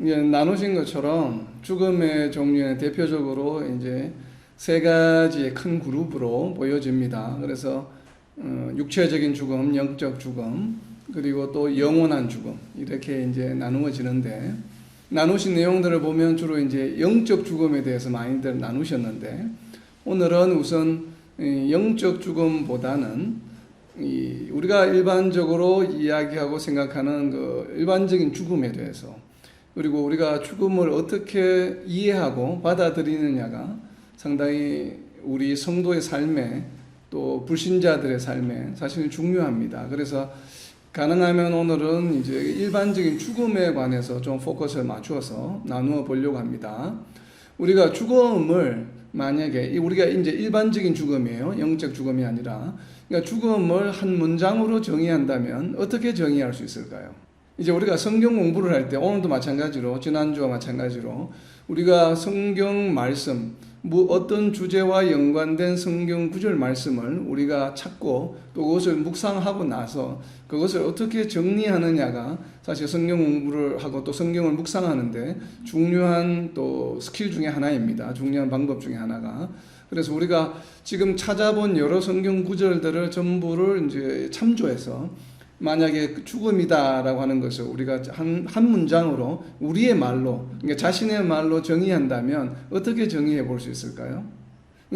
이제 나누신 것처럼 죽음의 종류는 대표적으로 이제 세 가지의 큰 그룹으로 보여집니다. 그래서 육체적인 죽음, 영적 죽음, 그리고 또 영원한 죽음 이렇게 이제 나누어지는데, 나누신 내용들을 보면 주로 이제 영적 죽음에 대해서 많이들 나누셨는데, 오늘은 우선 영적 죽음보다는 우리가 일반적으로 이야기하고 생각하는 그 일반적인 죽음에 대해서, 그리고 우리가 죽음을 어떻게 이해하고 받아들이느냐가 상당히 우리 성도의 삶에, 또 불신자들의 삶에 사실 중요합니다. 그래서 가능하면 오늘은 이제 일반적인 죽음에 관해서 좀 포커스를 맞추어서 나누어 보려고 합니다. 우리가 죽음을 만약에 우리가 이제 일반적인 죽음이에요. 영적 죽음이 아니라. 그러니까 죽음을 한 문장으로 정의한다면 어떻게 정의할 수 있을까요? 이제 우리가 성경 공부를 할 때, 오늘도 마찬가지로, 지난주와 마찬가지로 우리가 성경 말씀, 어떤 주제와 연관된 성경 구절 말씀을 우리가 찾고 또 그것을 묵상하고 나서 그것을 어떻게 정리하느냐가 사실 성경 공부를 하고 또 성경을 묵상하는데 중요한 또 스킬 중에 하나입니다. 중요한 방법 중에 하나가. 그래서 우리가 지금 찾아본 여러 성경 구절들을 전부를 이제 참조해서 만약에 죽음이다라고 하는 것을 우리가 한 문장으로 우리의 말로, 그러니까 자신의 말로 정의한다면 어떻게 정의해 볼 수 있을까요?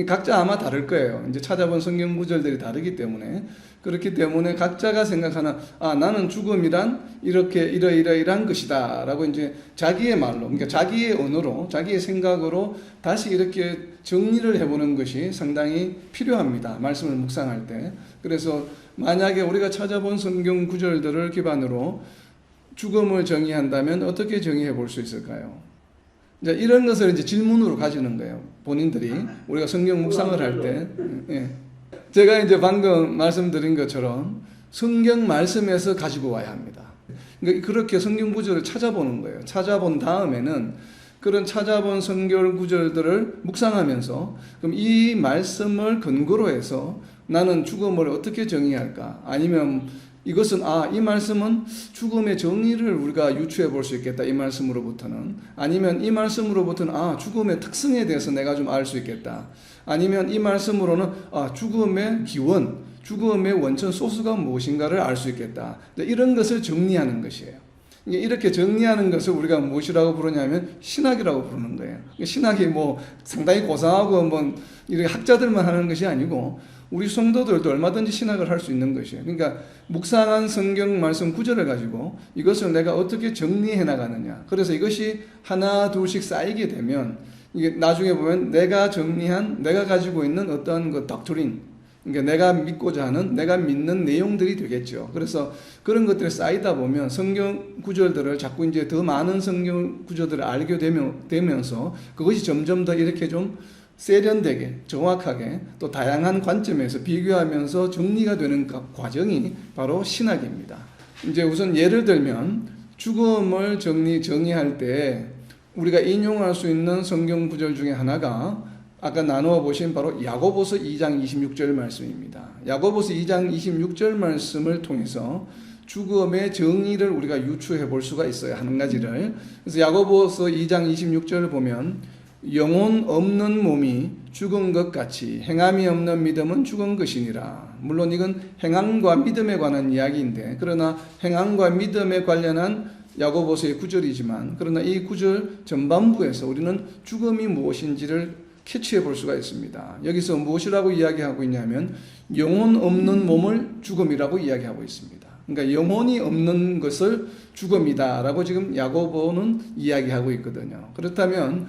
각자 아마 다를 거예요. 이제 찾아본 성경 구절들이 다르기 때문에. 그렇기 때문에 각자가 생각하는, 나는 죽음이란 이러이러한 것이다 라고 이제 자기의 말로, 그러니까 자기의 언어로, 자기의 생각으로 다시 이렇게 정리를 해보는 것이 상당히 필요합니다. 말씀을 묵상할 때. 그래서 만약에 우리가 찾아본 성경 구절들을 기반으로 죽음을 정의한다면 어떻게 정의해 볼 수 있을까요? 이제 이런 것을 이제 질문으로 가지는 거예요. 본인들이 우리가 성경 묵상을 할 때, 제가 이제 방금 말씀드린 것처럼 성경 말씀에서 가지고 와야 합니다. 그러니까 그렇게 성경 구절을 찾아보는 거예요. 찾아본 다음에는 그런 찾아본 성경 구절들을 묵상하면서 그럼 이 말씀을 근거로 해서 나는 죽음을 어떻게 정의할까? 아니면 이것은 이 말씀은 죽음의 정의를 우리가 유추해 볼 수 있겠다. 이 말씀으로부터는. 아니면 이 말씀으로부터는 죽음의 특성에 대해서 내가 좀 알 수 있겠다. 아니면 이 말씀으로는 죽음의 기원, 죽음의 원천 소스가 무엇인가를 알 수 있겠다. 이런 것을 정리하는 것이에요. 이렇게 정리하는 것을 우리가 무엇이라고 부르냐면 신학이라고 부르는 거예요. 신학이 뭐 상당히 고상하고 이렇게 학자들만 하는 것이 아니고 우리 성도들도 얼마든지 신학을 할 수 있는 것이에요. 그러니까 묵상한 성경 말씀 구절을 가지고 이것을 내가 어떻게 정리해 나가느냐. 그래서 이것이 하나 둘씩 쌓이게 되면 이게 나중에 보면 내가 가지고 있는 어떤 그 닥트린, 그러니까 내가 믿고자 하는, 내가 믿는 내용들이 되겠죠. 그래서 그런 것들이 쌓이다 보면 성경 구절들을 자꾸 이제 더 많은 성경 구절들을 알게 되면서 그것이 점점 더 이렇게 좀 세련되게, 정확하게, 또 다양한 관점에서 비교하면서 정리가 되는 과정이 바로 신학입니다. 이제 우선 예를 들면 죽음을 정의할 때 우리가 인용할 수 있는 성경 구절 중에 하나가 아까 나누어 보신 바로 야고보서 2장 26절 말씀입니다. 야고보서 2장 26절 말씀을 통해서 죽음의 정의를 우리가 유추해 볼 수가 있어요. 한 가지를. 그래서 야고보서 2장 26절을 보면 영혼 없는 몸이 죽은 것 같이 행함이 없는 믿음은 죽은 것이니라. 물론 이건 행함과 믿음에 관한 이야기인데, 그러나 행함과 믿음에 관련한 야고보서의 구절이지만, 그러나 이 구절 전반부에서 우리는 죽음이 무엇인지를 캐치해 볼 수가 있습니다. 여기서 무엇이라고 이야기하고 있냐면 영혼 없는 몸을 죽음이라고 이야기하고 있습니다. 그러니까 영혼이 없는 것을 죽음이다라고 지금 야고보는 이야기하고 있거든요. 그렇다면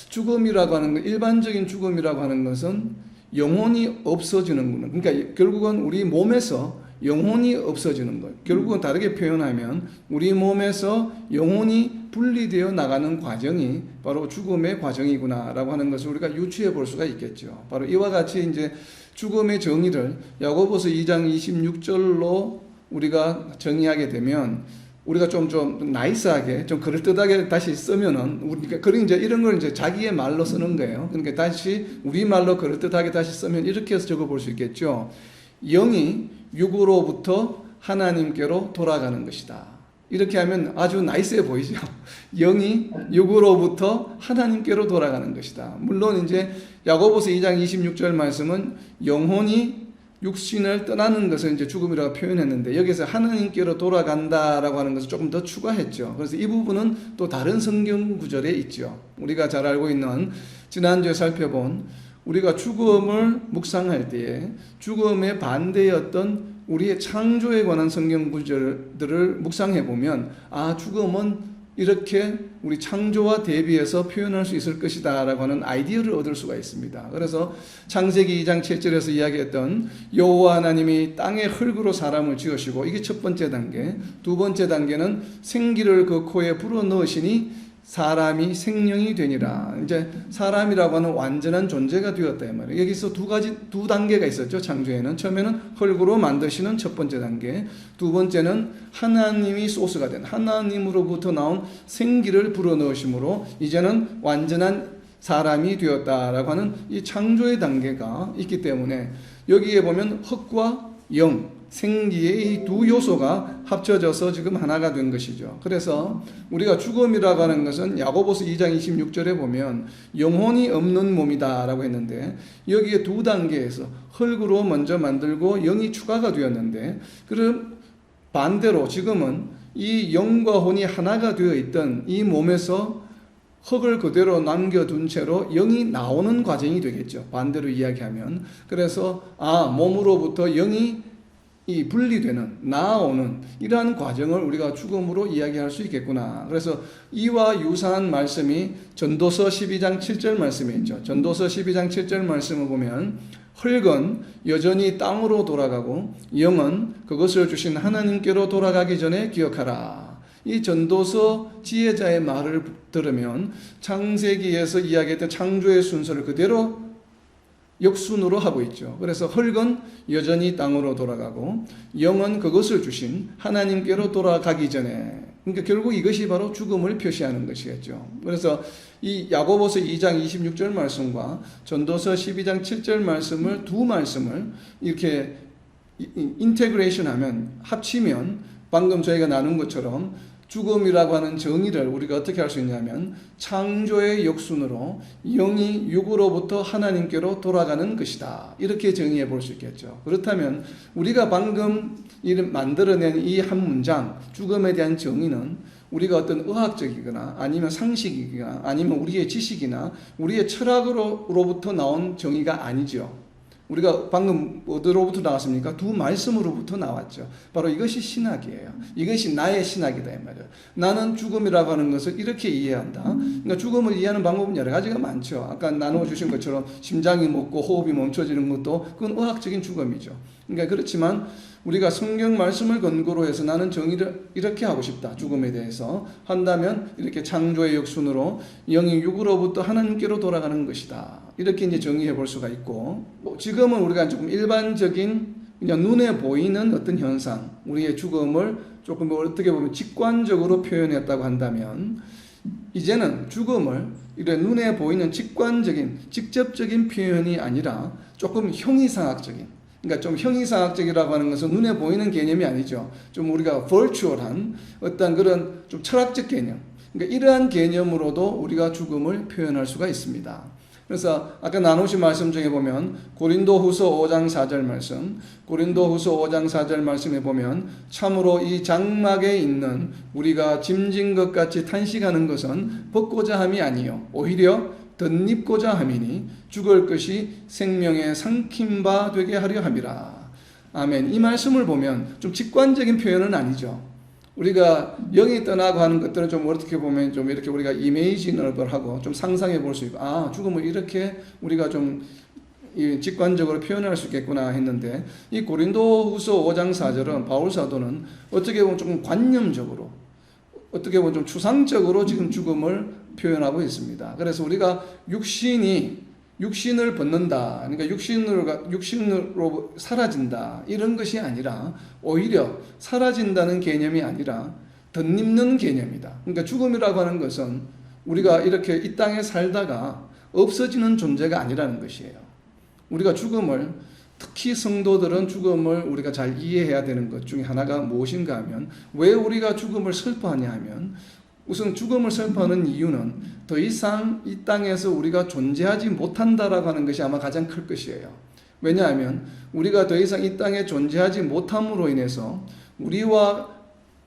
죽음이라고 하는 것, 일반적인 죽음이라고 하는 것은 영혼이 없어지는구나. 그러니까 결국은 우리 몸에서 영혼이 없어지는 것. 결국은 다르게 표현하면 우리 몸에서 영혼이 분리되어 나가는 과정이 바로 죽음의 과정이구나라고 하는 것을 우리가 유추해 볼 수가 있겠죠. 바로 이와 같이 이제 죽음의 정의를 야고보서 2장 26절로 우리가 정의하게 되면 우리가 좀 나이스하게, 좀 그럴듯하게 다시 쓰면은, 그러니까 이제 이런 걸 이제 자기의 말로 쓰는 거예요. 그러니까 다시 우리 말로 그럴듯하게 다시 쓰면 이렇게 해서 적어 볼 수 있겠죠. 영이 육으로부터 하나님께로 돌아가는 것이다. 이렇게 하면 아주 나이스해 보이죠. 영이 육으로부터 하나님께로 돌아가는 것이다. 물론 이제 야고보서 2장 26절 말씀은 영혼이 육신을 떠나는 것을 이제 죽음이라고 표현했는데 여기서 하나님께로 돌아간다라고 하는 것을 조금 더 추가했죠. 그래서 이 부분은 또 다른 성경 구절에 있죠. 우리가 잘 알고 있는 지난주에 살펴본 우리가 죽음을 묵상할 때에 죽음의 반대였던 우리의 창조에 관한 성경 구절들을 묵상해 보면 아, 죽음은 이렇게 우리 창조와 대비해서 표현할 수 있을 것이다 라고 하는 아이디어를 얻을 수가 있습니다. 그래서 창세기 2장 7절에서 이야기했던 여호와 하나님이 땅의 흙으로 사람을 지으시고 이게 첫 번째 단계. 두 번째 단계는 생기를 그 코에 불어넣으시니 사람이 생명이 되니라. 이제 사람이라고 하는 완전한 존재가 되었다 이 말이에요. 여기서 두 단계가 있었죠. 창조에는 처음에는 흙으로 만드시는 첫 번째 단계, 두 번째는 하나님이 소스가 된 하나님으로부터 나온 생기를 불어넣으심으로 이제는 완전한 사람이 되었다라고 하는 이 창조의 단계가 있기 때문에 여기에 보면 흙과 영, 생기의 이 두 요소가 합쳐져서 지금 하나가 된 것이죠. 그래서 우리가 죽음이라고 하는 것은 야고보서 2장 26절에 보면 영혼이 없는 몸이다 라고 했는데 여기에 두 단계에서 흙으로 먼저 만들고 영이 추가가 되었는데 그럼 반대로 지금은 이 영과 혼이 하나가 되어 있던 이 몸에서 흙을 그대로 남겨둔 채로 영이 나오는 과정이 되겠죠. 반대로 이야기하면. 그래서 몸으로부터 영이 이 분리되는, 나아오는 이러한 과정을 우리가 죽음으로 이야기할 수 있겠구나. 그래서 이와 유사한 말씀이 전도서 12장 7절 말씀에 있죠. 전도서 12장 7절 말씀을 보면 흙은 여전히 땅으로 돌아가고 영은 그것을 주신 하나님께로 돌아가기 전에 기억하라. 이 전도서 지혜자의 말을 들으면 창세기에서 이야기했던 창조의 순서를 그대로 역순으로 하고 있죠. 그래서 흙은 여전히 땅으로 돌아가고 영은 그것을 주신 하나님께로 돌아가기 전에, 그러니까 결국 이것이 바로 죽음을 표시하는 것이겠죠. 그래서 이 야고보서 2장 26절 말씀과 전도서 12장 7절 말씀을 두 말씀을 이렇게 인테그레이션 하면, 합치면 방금 저희가 나눈 것처럼 죽음이라고 하는 정의를 우리가 어떻게 할 수 있냐면 창조의 역순으로 영이 육으로부터 하나님께로 돌아가는 것이다. 이렇게 정의해 볼 수 있겠죠. 그렇다면 우리가 방금 만들어낸 이 한 문장 죽음에 대한 정의는 우리가 어떤 의학적이거나 아니면 상식이거나 아니면 우리의 지식이나 우리의 철학으로부터 나온 정의가 아니죠. 우리가 방금 어디로부터 나왔습니까? 두 말씀으로부터 나왔죠. 바로 이것이 신학이에요. 이것이 나의 신학이다 이 말이에요. 나는 죽음이라고 하는 것을 이렇게 이해한다. 그러니까 죽음을 이해하는 방법은 여러 가지가 많죠. 아까 나누어 주신 것처럼 심장이 멎고 호흡이 멈춰지는 것도 그건 의학적인 죽음이죠. 그러니까 그렇지만 우리가 성경 말씀을 근거로 해서 나는 정의를 이렇게 하고 싶다. 죽음에 대해서 한다면 이렇게 창조의 역순으로 영이 육으로부터 하나님께로 돌아가는 것이다. 이렇게 이제 정의해 볼 수가 있고, 지금은 우리가 조금 일반적인 그냥 눈에 보이는 어떤 현상, 우리의 죽음을 조금 어떻게 보면 직관적으로 표현했다고 한다면 이제는 죽음을 이런 눈에 보이는 직관적인 직접적인 표현이 아니라 조금 형이상학적인, 그러니까 좀 형이상학적이라고 하는 것은 눈에 보이는 개념이 아니죠. 좀 우리가 virtual한 어떤 그런 좀 철학적 개념, 그러니까 이러한 개념으로도 우리가 죽음을 표현할 수가 있습니다. 그래서 아까 나누신 말씀 중에 보면 고린도후서 5장 4절 말씀, 고린도후서 5장 4절 말씀에 보면 참으로 이 장막에 있는 우리가 짐진 것 같이 탄식하는 것은 벗고자 함이 아니요 오히려 덧입고자 함이니 죽을 것이 생명에 삼킨 바 되게 하려 함이라. 아멘. 이 말씀을 보면 좀 직관적인 표현은 아니죠. 우리가 영이 떠나고 하는 것들은 좀 어떻게 보면 좀 이렇게 우리가 이미지너블하고 좀 상상해 볼 수 있고, 죽음을 이렇게 우리가 좀 직관적으로 표현할 수 있겠구나 했는데, 이 고린도후서 5장 4절은 바울 사도는 어떻게 보면 좀 관념적으로, 어떻게 보면 좀 추상적으로 지금 죽음을 표현하고 있습니다. 그래서 우리가 육신을 벗는다, 그러니까 육신으로 사라진다, 이런 것이 아니라 오히려 사라진다는 개념이 아니라 덧입는 개념이다. 그러니까 죽음이라고 하는 것은 우리가 이렇게 이 땅에 살다가 없어지는 존재가 아니라는 것이에요. 우리가 죽음을 특히 성도들은 죽음을 우리가 잘 이해해야 되는 것 중에 하나가 무엇인가 하면, 왜 우리가 죽음을 슬퍼하냐 하면, 우선 죽음을 슬퍼하는 이유는 더 이상 이 땅에서 우리가 존재하지 못한다라고 하는 것이 아마 가장 클 것이에요. 왜냐하면 우리가 더 이상 이 땅에 존재하지 못함으로 인해서 우리와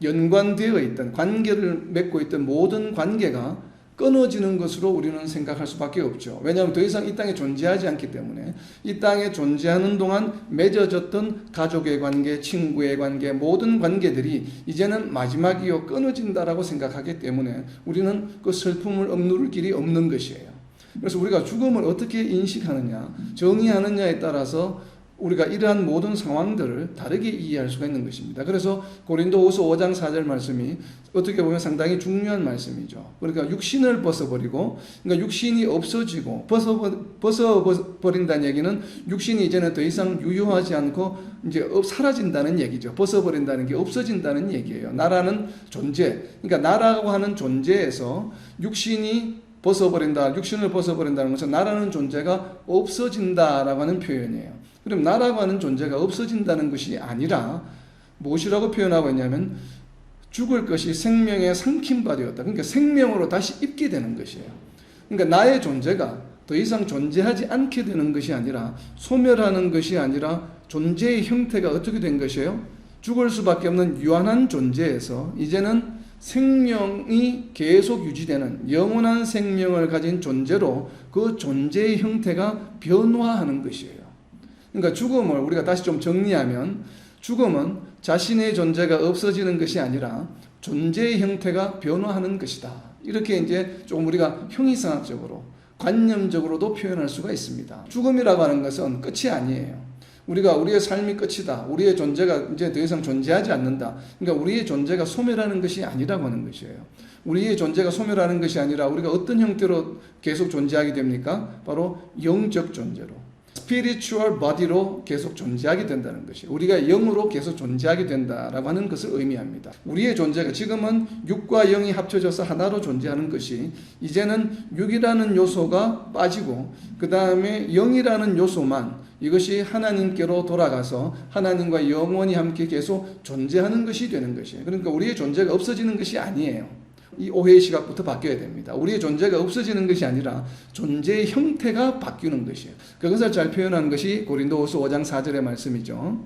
연관되어 있던, 관계를 맺고 있던 모든 관계가 끊어지는 것으로 우리는 생각할 수밖에 없죠. 왜냐하면 더 이상 이 땅에 존재하지 않기 때문에, 이 땅에 존재하는 동안 맺어졌던 가족의 관계, 친구의 관계, 모든 관계들이 이제는 마지막이요 끊어진다라고 생각하기 때문에 우리는 그 슬픔을 억누를 길이 없는 것이에요. 그래서 우리가 죽음을 어떻게 인식하느냐, 정의하느냐에 따라서 우리가 이러한 모든 상황들을 다르게 이해할 수가 있는 것입니다. 그래서 고린도후서 5장 4절 말씀이 어떻게 보면 상당히 중요한 말씀이죠. 그러니까 육신을 벗어버리고, 그러니까 육신이 없어지고, 벗어버린다는 얘기는 육신이 이제는 더 이상 유효하지 않고 이제 사라진다는 얘기죠. 벗어버린다는 게 없어진다는 얘기예요. 나라는 존재, 그러니까 나라고 하는 존재에서 육신을 벗어버린다는 것은 나라는 존재가 없어진다라고 하는 표현이에요. 그럼 나라고 하는 존재가 없어진다는 것이 아니라 무엇이라고 표현하고 있냐면, 죽을 것이 생명에 삼킨 바 되었다. 그러니까 생명으로 다시 입게 되는 것이에요. 그러니까 나의 존재가 더 이상 존재하지 않게 되는 것이 아니라, 소멸하는 것이 아니라 존재의 형태가 어떻게 된 것이에요? 죽을 수밖에 없는 유한한 존재에서 이제는 생명이 계속 유지되는 영원한 생명을 가진 존재로 그 존재의 형태가 변화하는 것이에요. 그러니까 죽음을 우리가 다시 좀 정리하면, 죽음은 자신의 존재가 없어지는 것이 아니라 존재의 형태가 변화하는 것이다. 이렇게 이제 조금 우리가 형이상학적으로, 관념적으로도 표현할 수가 있습니다. 죽음이라고 하는 것은 끝이 아니에요. 우리가 우리의 삶이 끝이다, 우리의 존재가 이제 더 이상 존재하지 않는다, 그러니까 우리의 존재가 소멸하는 것이 아니라고 하는 것이에요. 우리의 존재가 소멸하는 것이 아니라 우리가 어떤 형태로 계속 존재하게 됩니까? 바로 영적 존재로, spiritual body로 계속 존재하게 된다는 것이, 우리가 영으로 계속 존재하게 된다라고 하는 것을 의미합니다. 우리의 존재가 지금은 육과 영이 합쳐져서 하나로 존재하는 것이, 이제는 육이라는 요소가 빠지고 그 다음에 영이라는 요소만, 이것이 하나님께로 돌아가서 하나님과 영원히 함께 계속 존재하는 것이 되는 것이에요. 그러니까 우리의 존재가 없어지는 것이 아니에요. 이 오해의 시각부터 바뀌어야 됩니다. 우리의 존재가 없어지는 것이 아니라 존재의 형태가 바뀌는 것이에요. 그것을 잘 표현한 것이 고린도후서 5장 4절의 말씀이죠.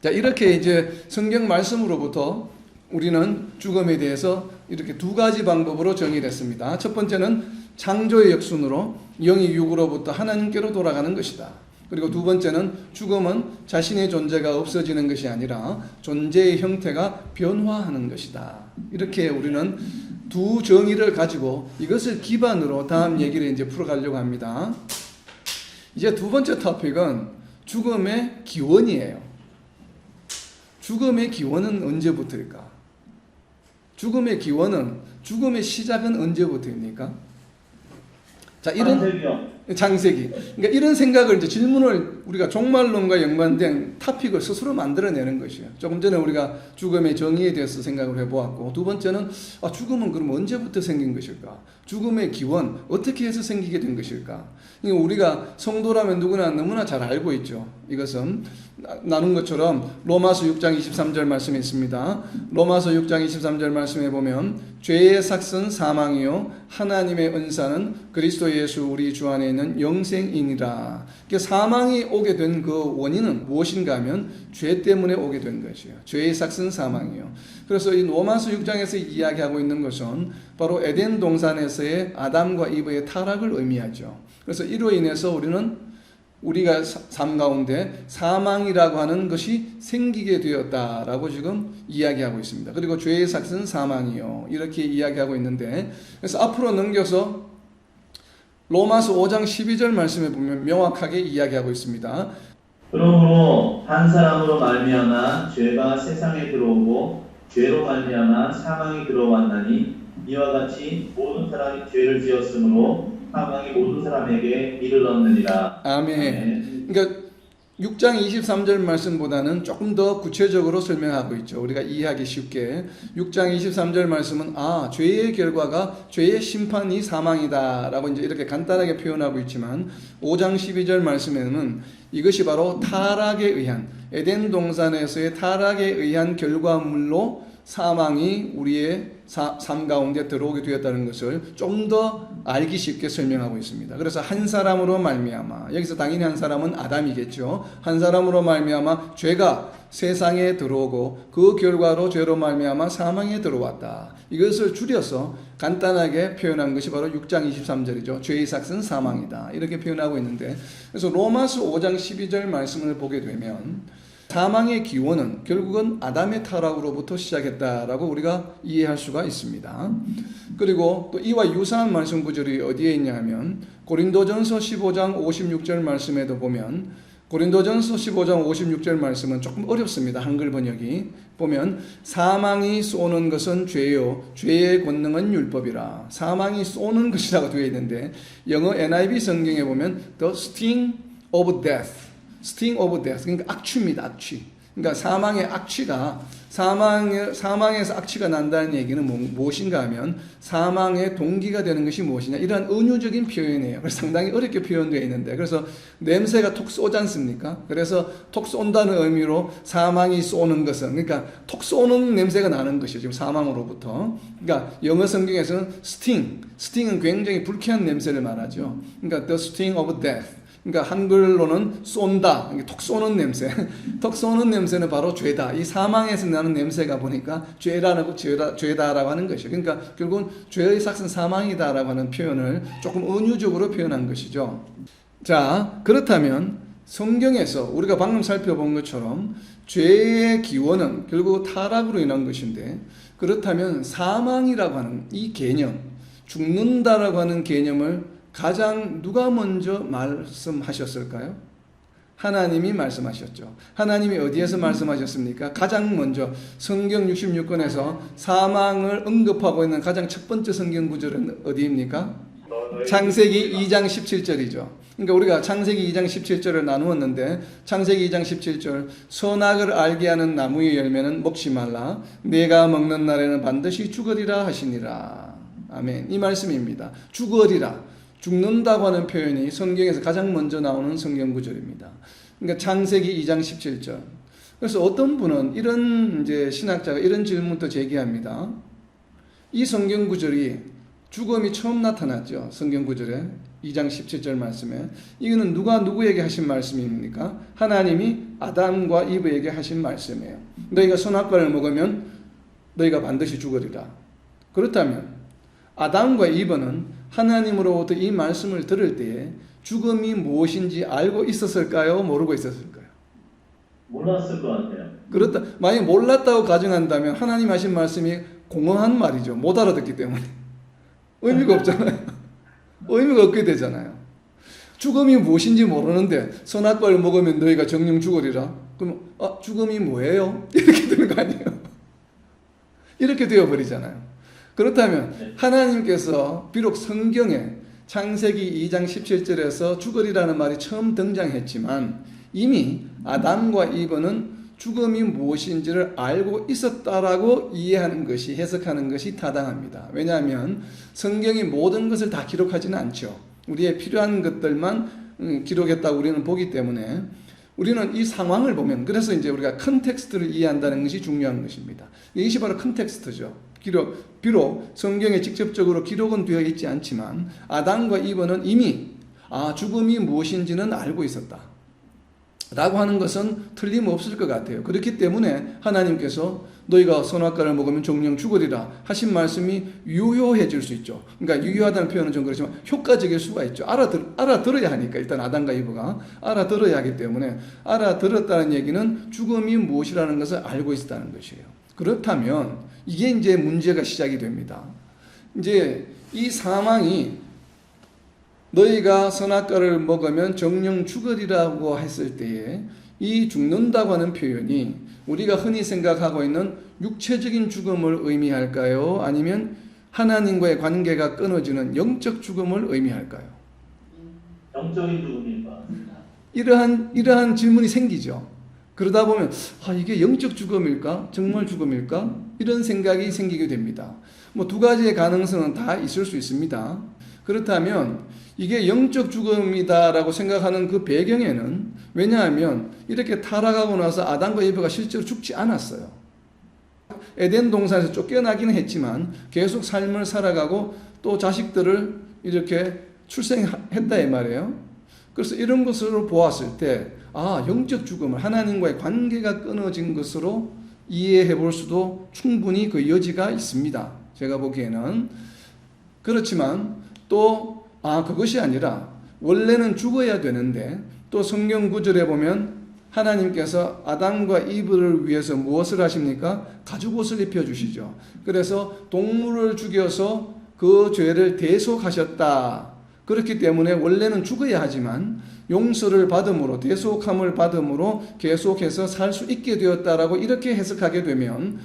자, 이렇게 이제 성경 말씀으로부터 우리는 죽음에 대해서 이렇게 두 가지 방법으로 정의를 했습니다. 첫 번째는 창조의 역순으로 영이 육으로부터 하나님께로 돌아가는 것이다. 그리고 두 번째는 죽음은 자신의 존재가 없어지는 것이 아니라 존재의 형태가 변화하는 것이다. 이렇게 우리는 두 정의를 가지고 이것을 기반으로 다음 얘기를 이제 풀어가려고 합니다. 이제 두 번째 토픽은 죽음의 기원이에요. 죽음의 기원은 언제부터일까? 죽음의 기원은, 죽음의 시작은 언제부터입니까? 자, 이런 장세기. 그러니까 이런 생각을, 이제 질문을, 우리가 종말론과 연관된 토픽을 스스로 만들어내는 것이에요. 조금 전에 우리가 죽음의 정의에 대해서 생각을 해보았고, 두 번째는 죽음은 그럼 언제부터 생긴 것일까? 죽음의 기원, 어떻게 해서 생기게 된 것일까? 우리가 성도라면 누구나 너무나 잘 알고 있죠. 이것은 나눈 것처럼 로마서 6장 23절 말씀이 있습니다. 로마서 6장 23절 말씀에 보면, 죄의 삭은 사망이요 하나님의 은사는 그리스도 예수 우리 주 안에 있는 영생이니라. 사망이 오게 된 그 원인은 무엇인가 하면 죄 때문에 오게 된 것이에요. 죄의 삭은 사망이요. 그래서 이 로마서 6장에서 이야기하고 있는 것은 바로 에덴 동산에서의 아담과 이브의 타락을 의미하죠. 그래서 이로 인해서 우리가 삶 가운데 사망이라고 하는 것이 생기게 되었다라고 지금 이야기하고 있습니다. 그리고 죄의 삭은 사망이요, 이렇게 이야기하고 있는데, 그래서 앞으로 넘겨서 로마서 5장 12절 말씀에 보면 명확하게 이야기하고 있습니다. 그러므로 한 사람으로 말미암아 죄가 세상에 들어오고 죄로 말미암아 사망이 들어왔나니, 이와 같이 모든 사람이 죄를 지었으므로 사망이 모든 사람에게 이르렀느니라. 아멘. 그러니까 6장 23절 말씀보다는 조금 더 구체적으로 설명하고 있죠. 우리가 이해하기 쉽게 6장 23절 말씀은 죄의 결과가 죄의 심판이 사망이다 라고 이제 이렇게 간단하게 표현하고 있지만 5장 12절 말씀에는 이것이 바로 타락에 의한 에덴 동산에서의 타락에 의한 결과물로 사망이 우리의 삶 가운데 들어오게 되었다는 것을 좀 더 알기 쉽게 설명하고 있습니다. 그래서 한 사람으로 말미암아, 여기서 당연히 한 사람은 아담이겠죠. 한 사람으로 말미암아 죄가 세상에 들어오고 그 결과로 죄로 말미암아 사망에 들어왔다. 이것을 줄여서 간단하게 표현한 것이 바로 6장 23절이죠. 죄의 삭은 사망이다. 이렇게 표현하고 있는데, 그래서 로마서 5장 12절 말씀을 보게 되면 사망의 기원은 결국은 아담의 타락으로부터 시작했다라고 우리가 이해할 수가 있습니다. 그리고 또 이와 유사한 말씀 구절이 어디에 있냐 하면 고린도전서 15장 56절 말씀에도 보면, 고린도전서 15장 56절 말씀은 조금 어렵습니다. 한글 번역이 보면 사망이 쏘는 것은 죄요 죄의 권능은 율법이라. 사망이 쏘는 것이라고 되어 있는데 영어 NIV 성경에 보면 the sting of death, sting of death, 그러니까 악취입니다. 악취. 그러니까 사망의 악취가 사망에서 악취가 난다는 얘기는 무엇인가 하면 사망의 동기가 되는 것이 무엇이냐, 이러한 은유적인 표현이에요. 그래서 상당히 어렵게 표현되어 있는데, 그래서 냄새가 톡 쏘지 않습니까? 그래서 톡 쏜다는 의미로 사망이 쏘는 것은, 그러니까 톡 쏘는 냄새가 나는 것이죠. 지금 사망으로부터. 그러니까 영어 성경에서는 sting은 굉장히 불쾌한 냄새를 말하죠. 그러니까 the sting of death. 그러니까 한글로는 쏜다, 톡 쏘는 냄새. 톡 쏘는 냄새는 바로 죄다. 이 사망에서 나는 냄새가 보니까 죄다라고 하는 것이죠. 그러니까 결국은 죄의 삭은 사망이다라고 하는 표현을 조금 은유적으로 표현한 것이죠. 자, 그렇다면 성경에서 우리가 방금 살펴본 것처럼 죄의 기원은 결국 타락으로 인한 것인데, 그렇다면 사망이라고 하는 이 개념, 죽는다라고 하는 개념을 가장 누가 먼저 말씀하셨을까요? 하나님이 말씀하셨죠. 하나님이 어디에서 말씀하셨습니까? 가장 먼저 성경 66권에서 사망을 언급하고 있는 가장 첫 번째 성경 구절은 어디입니까? 창세기 2장 17절이죠. 그러니까 우리가 창세기 2장 17절을 나누었는데, 창세기 2장 17절 선악을 알게 하는 나무의 열매는 먹지 말라, 내가 먹는 날에는 반드시 죽으리라 하시니라. 아멘. 이 말씀입니다. 죽으리라. 죽는다고 하는 표현이 성경에서 가장 먼저 나오는 성경 구절입니다. 그러니까 창세기 2장 17절. 그래서 어떤 분은 이런 이제 신학자가 이런 질문도 제기합니다. 이 성경 구절이 죽음이 처음 나타났죠. 성경 구절에 2장 17절 말씀에. 이거는 누가 누구에게 하신 말씀입니까? 하나님이 아담과 이브에게 하신 말씀이에요. 너희가 선악과를 먹으면 너희가 반드시 죽으리라. 그렇다면 아담과 이브는 하나님으로부터 이 말씀을 들을 때에 죽음이 무엇인지 알고 있었을까요? 모르고 있었을까요? 몰랐을 것 같아요. 그렇다. 만약 몰랐다고 가정한다면 하나님 하신 말씀이 공허한 말이죠. 못 알아듣기 때문에. 의미가 없잖아요. 의미가 없게 되잖아요. 죽음이 무엇인지 모르는데 선악과를 먹으면 너희가 정령 죽으리라. 그럼 죽음이 뭐예요? 이렇게 되는 거 아니에요? 이렇게 되어버리잖아요. 그렇다면 하나님께서 비록 성경에 창세기 2장 17절에서 죽으리라는 말이 처음 등장했지만 이미 아담과 이브는 죽음이 무엇인지를 알고 있었다라고 이해하는 것이, 해석하는 것이 타당합니다. 왜냐하면 성경이 모든 것을 다 기록하지는 않죠. 우리의 필요한 것들만 기록했다고 우리는 보기 때문에 우리는 이 상황을 보면, 그래서 이제 우리가 컨텍스트를 이해한다는 것이 중요한 것입니다. 이것이 바로 컨텍스트죠. 비록 성경에 직접적으로 기록은 되어 있지 않지만 아담과 이브는 이미 죽음이 무엇인지는 알고 있었다 라고 하는 것은 틀림없을 것 같아요. 그렇기 때문에 하나님께서 너희가 선악과를 먹으면 정령 죽으리라 하신 말씀이 유효해질 수 있죠. 그러니까 유효하다는 표현은 좀 그렇지만 효과적일 수가 있죠. 알아들어야 하니까. 일단 아담과 이브가 알아들어야 하기 때문에, 알아들었다는 얘기는 죽음이 무엇이라는 것을 알고 있었다는 것이에요. 그렇다면 이게 이제 문제가 시작이 됩니다. 이제 이 사망이 너희가 선악과를 먹으면 정령 죽으리라고 했을 때에 이 죽는다고 하는 표현이 우리가 흔히 생각하고 있는 육체적인 죽음을 의미할까요? 아니면 하나님과의 관계가 끊어지는 영적 죽음을 의미할까요? 영적인 죽음인 것 같습니다. 이러한 질문이 생기죠. 그러다 보면 이게 영적 죽음일까? 정말 죽음일까? 이런 생각이 생기게 됩니다. 뭐 두 가지의 가능성은 다 있을 수 있습니다. 그렇다면 이게 영적 죽음이다라고 생각하는 그 배경에는, 왜냐하면 이렇게 타락하고 나서 아담과 이브가 실제로 죽지 않았어요. 에덴 동산에서 쫓겨나기는 했지만 계속 삶을 살아가고 또 자식들을 이렇게 출생했다 이 말이에요. 그래서 이런 것으로 보았을 때 영적 죽음을 하나님과의 관계가 끊어진 것으로 이해해 볼 수도 충분히 그 여지가 있습니다. 제가 보기에는. 그렇지만 또 그것이 아니라 원래는 죽어야 되는데, 또 성경 구절에 보면 하나님께서 아담과 이브를 위해서 무엇을 하십니까? 가죽옷을 입혀주시죠. 그래서 동물을 죽여서 그 죄를 대속하셨다. 그렇기 때문에 원래는 죽어야 하지만 용서를 받음으로, 대속함을 받음으로 계속해서 살 수 있게 되었다라고 이렇게 해석하게 되면,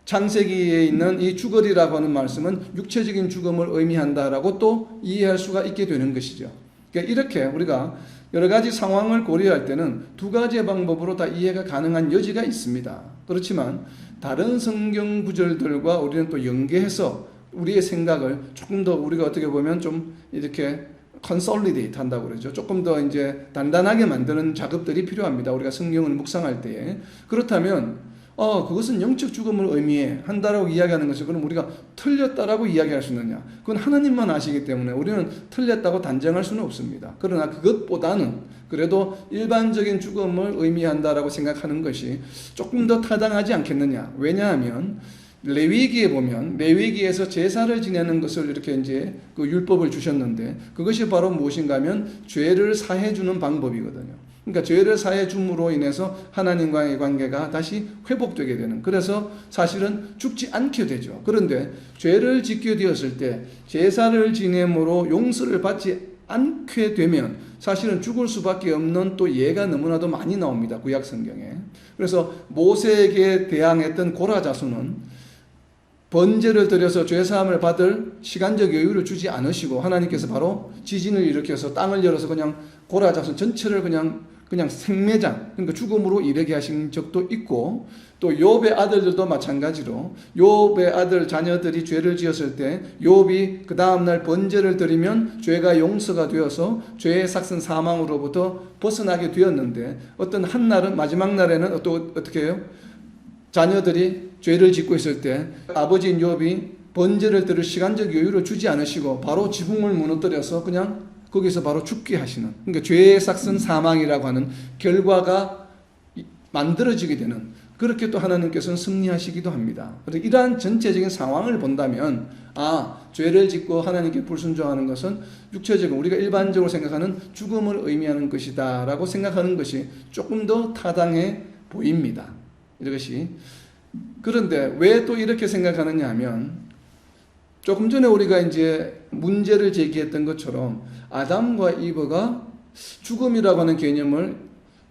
창세기에 있는 이 죽으리라고 하는 말씀은 육체적인 죽음을 의미한다라고 또 이해할 수가 있게 되는 것이죠. 그러니까 이렇게 우리가 여러 가지 상황을 고려할 때는 두 가지의 방법으로 다 이해가 가능한 여지가 있습니다. 그렇지만 다른 성경 구절들과 우리는 또 연계해서 우리의 생각을 조금 더, 우리가 어떻게 보면 좀 이렇게 컨솔리데이트 한다고 그러죠. 조금 더 이제 단단하게 만드는 작업들이 필요합니다. 우리가 성경을 묵상할 때에. 그렇다면 그것은 영적 죽음을 의미한다라고 이야기하는 것이, 그럼 우리가 틀렸다라고 이야기할 수 있느냐? 그건 하나님만 아시기 때문에 우리는 틀렸다고 단정할 수는 없습니다. 그러나 그것보다는 그래도 일반적인 죽음을 의미한다라고 생각하는 것이 조금 더 타당하지 않겠느냐? 왜냐하면 레위기에 보면, 레위기에서 제사를 지내는 것을 이렇게 이제 그 율법을 주셨는데, 그것이 바로 무엇인가 하면 죄를 사해 주는 방법이거든요. 그러니까 죄를 사해 줌으로 인해서 하나님과의 관계가 다시 회복되게 되는, 그래서 사실은 죽지 않게 되죠. 그런데 죄를 짓게 되었을 때 제사를 지냄으로 용서를 받지 않게 되면 사실은 죽을 수밖에 없는 또 예가 너무나도 많이 나옵니다. 구약 성경에. 그래서 모세에게 대항했던 고라 자손은 번제를 드려서 죄사함을 받을 시간적 여유를 주지 않으시고, 하나님께서 바로 지진을 일으켜서 땅을 열어서 그냥 고라 자손 전체를 그냥 생매장, 그러니까 죽음으로 이르게 하신 적도 있고, 또 욥의 아들들도 마찬가지로 욥의 아들 자녀들이 죄를 지었을 때 욥이 그 다음날 번제를 드리면 죄가 용서가 되어서 죄의 삭슨 사망으로부터 벗어나게 되었는데, 어떤 한 날은, 마지막 날에는 또 어떻게 해요? 자녀들이 죄를 짓고 있을 때 아버지인 욥이 번제를 드릴 시간적 여유를 주지 않으시고 바로 지붕을 무너뜨려서 그냥 거기서 바로 죽게 하시는, 그러니까 죄의 삭슨 사망이라고 하는 결과가 만들어지게 되는, 그렇게 또 하나님께서는 승리하시기도 합니다. 그래서 이러한 전체적인 상황을 본다면 죄를 짓고 하나님께 불순종하는 것은 육체적인, 우리가 일반적으로 생각하는 죽음을 의미하는 것이다 라고 생각하는 것이 조금 더 타당해 보입니다. 이것이. 그런데 왜 또 이렇게 생각하느냐 하면, 조금 전에 우리가 이제 문제를 제기했던 것처럼 아담과 이브가 죽음이라고 하는 개념을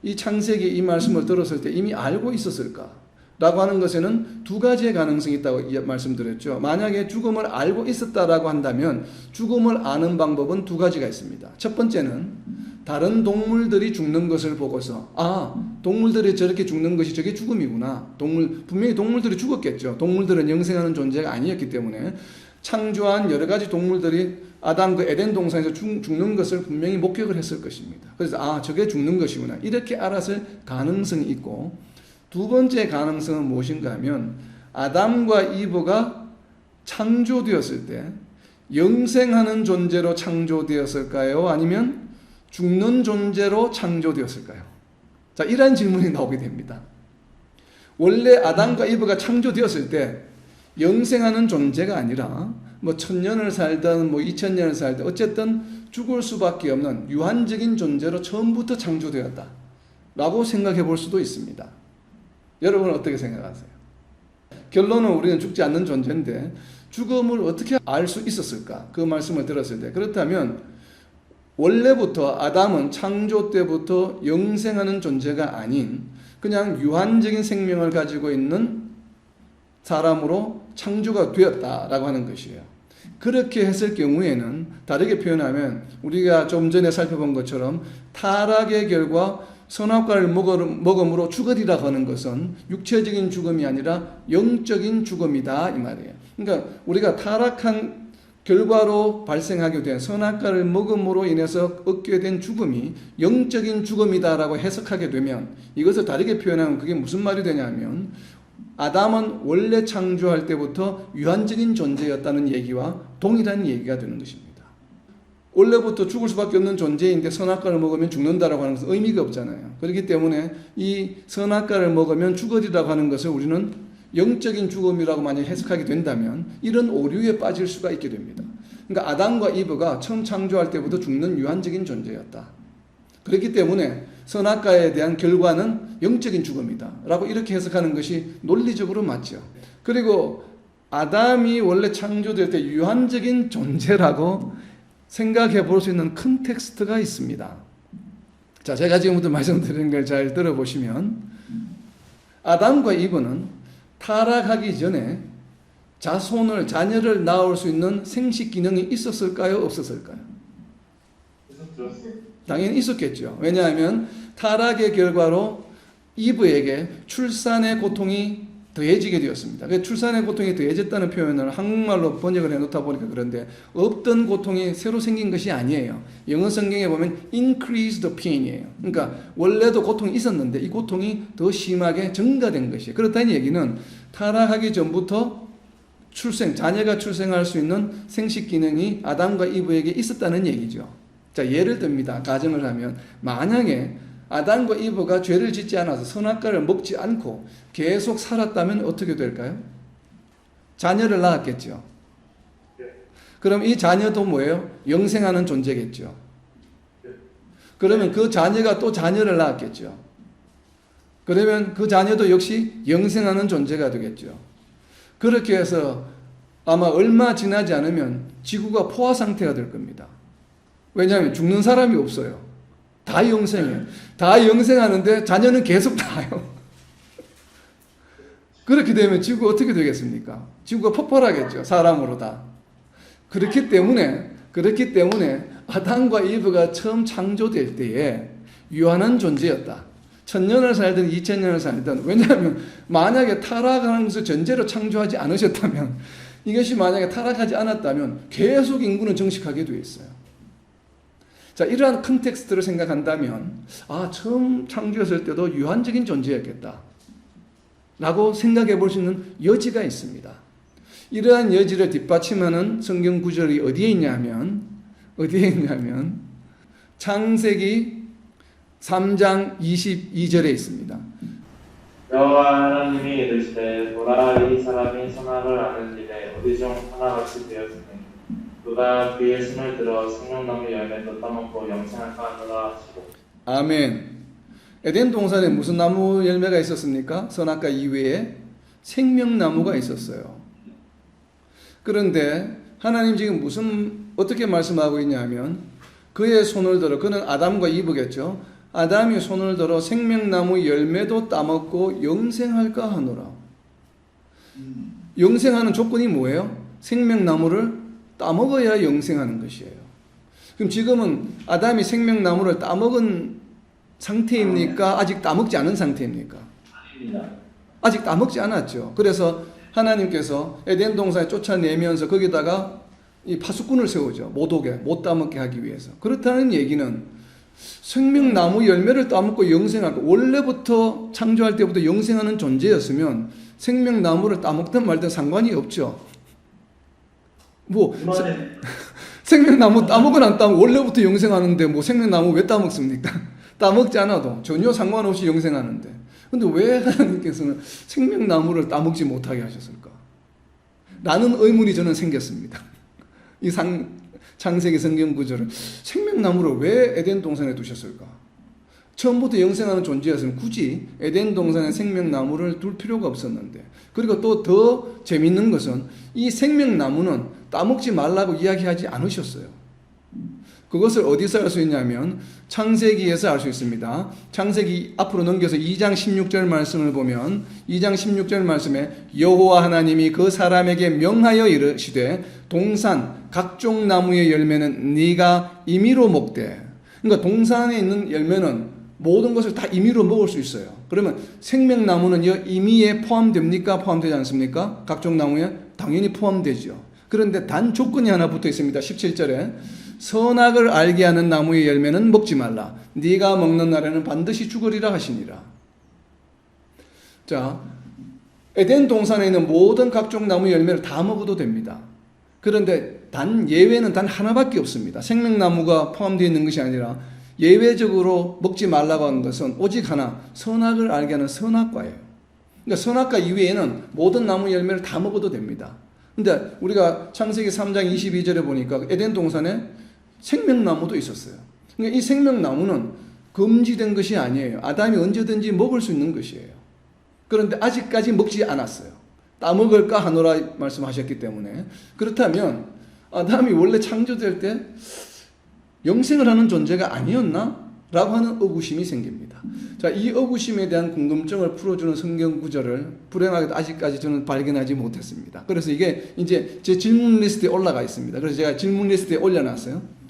이 창세기 이 말씀을 들었을 때 이미 알고 있었을까? 라고 하는 것에는 두 가지의 가능성이 있다고 말씀드렸죠. 만약에 죽음을 알고 있었다라고 한다면 죽음을 아는 방법은 두 가지가 있습니다. 첫 번째는 다른 동물들이 죽는 것을 보고서 동물들이 저렇게 죽는 것이 저게 죽음이구나. 분명히 동물들이 죽었겠죠. 동물들은 영생하는 존재가 아니었기 때문에 창조한 여러 가지 동물들이 아담 그 에덴 동산에서 죽는 것을 분명히 목격을 했을 것입니다. 그래서 저게 죽는 것이구나. 이렇게 알았을 가능성이 있고, 두 번째 가능성은 무엇인가 하면 아담과 이브가 창조되었을 때 영생하는 존재로 창조되었을까요? 아니면 죽는 존재로 창조되었을까요? 자, 이러한 질문이 나오게 됩니다. 원래 아담과 이브가 창조되었을 때 영생하는 존재가 아니라 1000년을 살든 2000년을 살든 어쨌든 죽을 수밖에 없는 유한적인 존재로 처음부터 창조되었다 라고 생각해 볼 수도 있습니다. 여러분은 어떻게 생각하세요? 결론은 우리는 죽지 않는 존재인데 죽음을 어떻게 알 수 있었을까? 그 말씀을 들었을 때, 그렇다면 원래부터 아담은 창조 때부터 영생하는 존재가 아닌 그냥 유한적인 생명을 가지고 있는 사람으로 창조가 되었다라고 하는 것이에요. 그렇게 했을 경우에는 다르게 표현하면 우리가 좀 전에 살펴본 것처럼 타락의 결과 선악과를 먹음으로 죽으리라 하는 것은 육체적인 죽음이 아니라 영적인 죽음이다 이 말이에요. 그러니까 우리가 타락한 결과로 발생하게 된 선악과를 먹음으로 인해서 얻게 된 죽음이 영적인 죽음이다라고 해석하게 되면 이것을 다르게 표현하면 그게 무슨 말이 되냐면 아담은 원래 창조할 때부터 유한적인 존재였다는 얘기와 동일한 얘기가 되는 것입니다. 원래부터 죽을 수밖에 없는 존재인데 선악과를 먹으면 죽는다라고 하는 것은 의미가 없잖아요. 그렇기 때문에 이 선악과를 먹으면 죽으리라고 하는 것을 우리는 영적인 죽음이라고 만약 해석하게 된다면 이런 오류에 빠질 수가 있게 됩니다. 그러니까 아담과 이브가 처음 창조할 때부터 죽는 유한적인 존재였다. 그렇기 때문에 선악과에 대한 결과는 영적인 죽음이다 라고 이렇게 해석하는 것이 논리적으로 맞죠. 그리고 아담이 원래 창조될 때 유한적인 존재라고 생각해 볼 수 있는 컨텍스트가 있습니다. 자, 제가 지금부터 말씀드리는 걸 잘 들어보시면 아담과 이브는 타락하기 전에 자녀를 낳을 수 있는 생식 기능이 있었을까요? 없었을까요? 당연히 있었겠죠. 왜냐하면 타락의 결과로 이브에게 출산의 고통이 더해지게 되었습니다. 출산의 고통이 더해졌다는 표현을 한국말로 번역을 해놓다 보니까 그런데 없던 고통이 새로 생긴 것이 아니에요. 영어 성경에 보면 increased pain이에요. 그러니까 원래도 고통이 있었는데 이 고통이 더 심하게 증가된 것이에요. 그렇다는 얘기는 타락하기 전부터 자녀가 출생할 수 있는 생식 기능이 아담과 이브에게 있었다는 얘기죠. 자, 예를 듭니다. 가정을 하면 만약에 아담과 이브가 죄를 짓지 않아서 선악과를 먹지 않고 계속 살았다면 어떻게 될까요? 자녀를 낳았겠죠. 그럼 이 자녀도 뭐예요? 영생하는 존재겠죠. 그러면 그 자녀가 또 자녀를 낳았겠죠. 그러면 그 자녀도 역시 영생하는 존재가 되겠죠. 그렇게 해서 아마 얼마 지나지 않으면 지구가 포화 상태가 될 겁니다. 왜냐하면 죽는 사람이 없어요. 다 영생해요. 다 영생하는데 자녀는 계속 나요. 그렇게 되면 지구가 어떻게 되겠습니까? 지구가 폭발하겠죠. 사람으로 다. 그렇기 때문에 아담과 이브가 처음 창조될 때에 유한한 존재였다. 1000년을 살든 2000년을 살든, 왜냐하면 만약에 타락하는 것을 전제로 창조하지 않으셨다면, 이것이 만약에 타락하지 않았다면 계속 인구는 정식하게 되어 있어요. 자, 이러한 컨텍스트를 생각한다면 처음 창조했을 때도 유한적인 존재였겠다 라고 생각해 볼 수 있는 여지가 있습니다. 이러한 여지를 뒷받침하는 성경 구절이 어디에 있냐면 창세기 3장 22절에 있습니다. 여호와 하나님이 이르시되 보라 이 사람이 선악을 아는 일에 어디 중 하나같이 되었으니 그가 그의 손을 들어 생명나무 열매도 따먹고 영생할까 하노라 하시고. 아멘. 에덴 동산에 무슨 나무 열매가 있었습니까? 선악과 이외에 생명나무가 있었어요. 그런데 하나님 지금 어떻게 말씀하고 있냐면 그의 손을 들어, 그는 아담과 이브겠죠. 아담이 손을 들어 생명나무 열매도 따먹고 영생할까 하노라. 영생하는 조건이 뭐예요? 생명나무를 따먹어야 영생하는 것이에요. 그럼 지금은 아담이 생명나무를 따먹은 상태입니까? 아직 따먹지 않은 상태입니까? 아닙니다. 아직 따먹지 않았죠. 그래서 하나님께서 에덴 동산에 쫓아내면서 거기다가 이 파수꾼을 세우죠. 못 따먹게 하기 위해서. 그렇다는 얘기는 생명나무 열매를 따먹고 영생하고, 원래부터 창조할 때부터 영생하는 존재였으면 생명나무를 따먹든 말든 상관이 없죠. 생명나무 따먹은 안 따먹 원래부터 영생하는데 생명나무 왜 따먹습니까? 따먹지 않아도 전혀 상관없이 영생하는데. 근데 왜 하나님께서는 생명나무를 따먹지 못하게 하셨을까? 라는 의문이 저는 생겼습니다. 이 창세기 성경 구절을 생명나무를 왜 에덴 동산에 두셨을까? 처음부터 영생하는 존재였으면 굳이 에덴 동산에 생명나무를 둘 필요가 없었는데. 그리고 또 더 재밌는 것은 이 생명나무는 따먹지 말라고 이야기하지 않으셨어요. 그것을 어디서 알 수 있냐면 창세기에서 알 수 있습니다. 창세기 앞으로 넘겨서 2장 16절 말씀을 보면 2장 16절 말씀에 여호와 하나님이 그 사람에게 명하여 이르시되 동산 각종 나무의 열매는 네가 임의로 먹되. 그러니까 동산에 있는 열매는 모든 것을 다 임의로 먹을 수 있어요. 그러면 생명나무는 임의에 포함됩니까? 포함되지 않습니까? 각종 나무에 당연히 포함되죠. 그런데 단 조건이 하나 붙어 있습니다. 17절에 선악을 알게 하는 나무의 열매는 먹지 말라. 네가 먹는 날에는 반드시 죽으리라 하시니라. 자, 에덴 동산에 있는 모든 각종 나무 열매를 다 먹어도 됩니다. 그런데 예외는 단 하나밖에 없습니다. 생명나무가 포함되어 있는 것이 아니라 예외적으로 먹지 말라고 하는 것은 오직 하나, 선악을 알게 하는 선악과예요. 그러니까 선악과 이외에는 모든 나무 열매를 다 먹어도 됩니다. 근데 우리가 창세기 3장 22절에 보니까 에덴 동산에 생명나무도 있었어요. 그러니까 이 생명나무는 금지된 것이 아니에요. 아담이 언제든지 먹을 수 있는 것이에요. 그런데 아직까지 먹지 않았어요. 따먹을까 하노라 말씀하셨기 때문에. 그렇다면 아담이 원래 창조될 때 영생을 하는 존재가 아니었나? 라고 하는 의구심이 생깁니다. 자, 이 의구심에 대한 궁금증을 풀어주는 성경 구절을 불행하게도 아직까지 저는 발견하지 못했습니다. 그래서 이게 이제 제 질문 리스트에 올라가 있습니다. 그래서 제가 질문 리스트에 올려놨어요.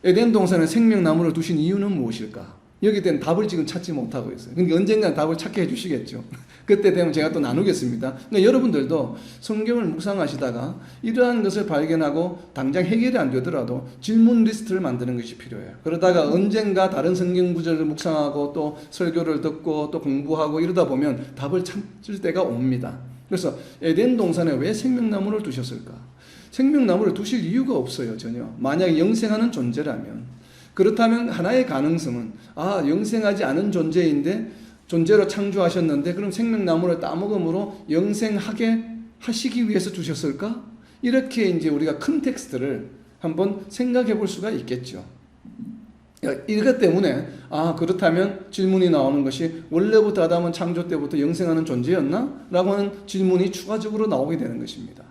에덴 동산에 생명나무를 두신 이유는 무엇일까? 여기에 대한 답을 지금 찾지 못하고 있어요. 그러니까 언젠가 답을 찾게 해주시겠죠. 그때 되면 제가 또 나누겠습니다. 그러니까 여러분들도 성경을 묵상하시다가 이러한 것을 발견하고 당장 해결이 안 되더라도 질문 리스트를 만드는 것이 필요해요. 그러다가 언젠가 다른 성경 구절을 묵상하고 또 설교를 듣고 또 공부하고 이러다 보면 답을 찾을 때가 옵니다. 그래서 에덴 동산에 왜 생명나무를 두셨을까? 생명나무를 두실 이유가 없어요, 전혀. 만약에 영생하는 존재라면. 그렇다면 하나의 가능성은 영생하지 않은 존재인데 존재로 창조하셨는데 그럼 생명나무를 따먹음으로 영생하게 하시기 위해서 주셨을까? 이렇게 이제 우리가 컨텍스트를 한번 생각해 볼 수가 있겠죠. 이것 때문에 그렇다면 질문이 나오는 것이 원래부터 아담은 창조 때부터 영생하는 존재였나? 라고 하는 질문이 추가적으로 나오게 되는 것입니다.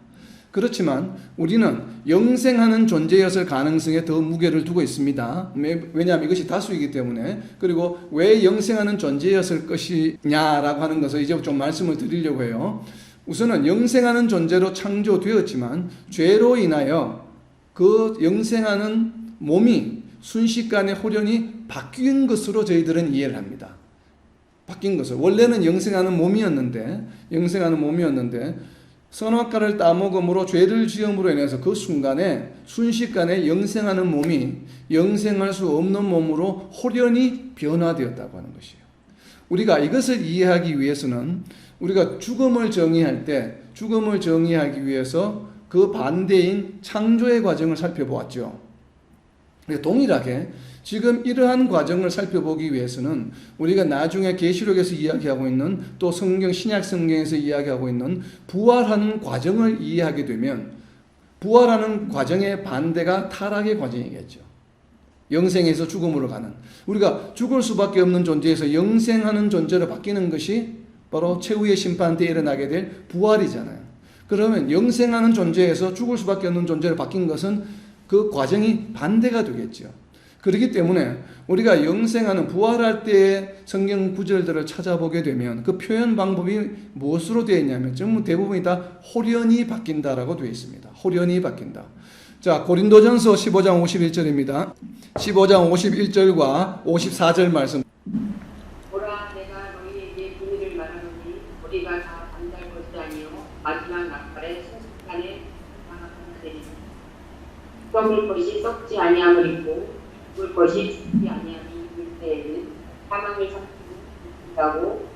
그렇지만 우리는 영생하는 존재였을 가능성에 더 무게를 두고 있습니다. 왜냐하면 이것이 다수이기 때문에. 그리고 왜 영생하는 존재였을 것이냐라고 하는 것을 이제 좀 말씀을 드리려고 해요. 우선은 영생하는 존재로 창조되었지만 죄로 인하여 그 영생하는 몸이 순식간에 홀연히 바뀐 것으로 저희들은 이해를 합니다. 바뀐 것을. 원래는 영생하는 몸이었는데 선악과를 따먹음으로 죄를 지음으로 인해서 그 순식간에 영생하는 몸이 영생할 수 없는 몸으로 홀연히 변화되었다고 하는 것이에요. 우리가 이것을 이해하기 위해서는 우리가 죽음을 정의하기 위해서 그 반대인 창조의 과정을 살펴보았죠. 동일하게 지금 이러한 과정을 살펴보기 위해서는 우리가 나중에 계시록에서 이야기하고 있는 또 신약 성경에서 이야기하고 있는 부활하는 과정을 이해하게 되면 부활하는 과정의 반대가 타락의 과정이겠죠. 영생에서 죽음으로 가는. 우리가 죽을 수밖에 없는 존재에서 영생하는 존재로 바뀌는 것이 바로 최후의 심판 때 일어나게 될 부활이잖아요. 그러면 영생하는 존재에서 죽을 수밖에 없는 존재로 바뀐 것은 그 과정이 반대가 되겠죠. 그렇기 때문에 우리가 영생하는 부활할 때의 성경 구절들을 찾아보게 되면 그 표현 방법이 무엇으로 되어 있냐면 전부 대부분이 다 홀연히 바뀐다라고 되어 있습니다. 홀연히 바뀐다. 자, 고린도전서 15장 51절입니다. 15장 51절과 54절 말씀. 보라, 내가 너희에게 비밀을 말하노니 우리가 다 잠잘 것이 아니요 마지막 낙발에 순식간에 망하리니 썩을 것이 썩지 아니함을 입고 죽을 것이 죽지 아니함이 있을 때에는 사망을 삼키고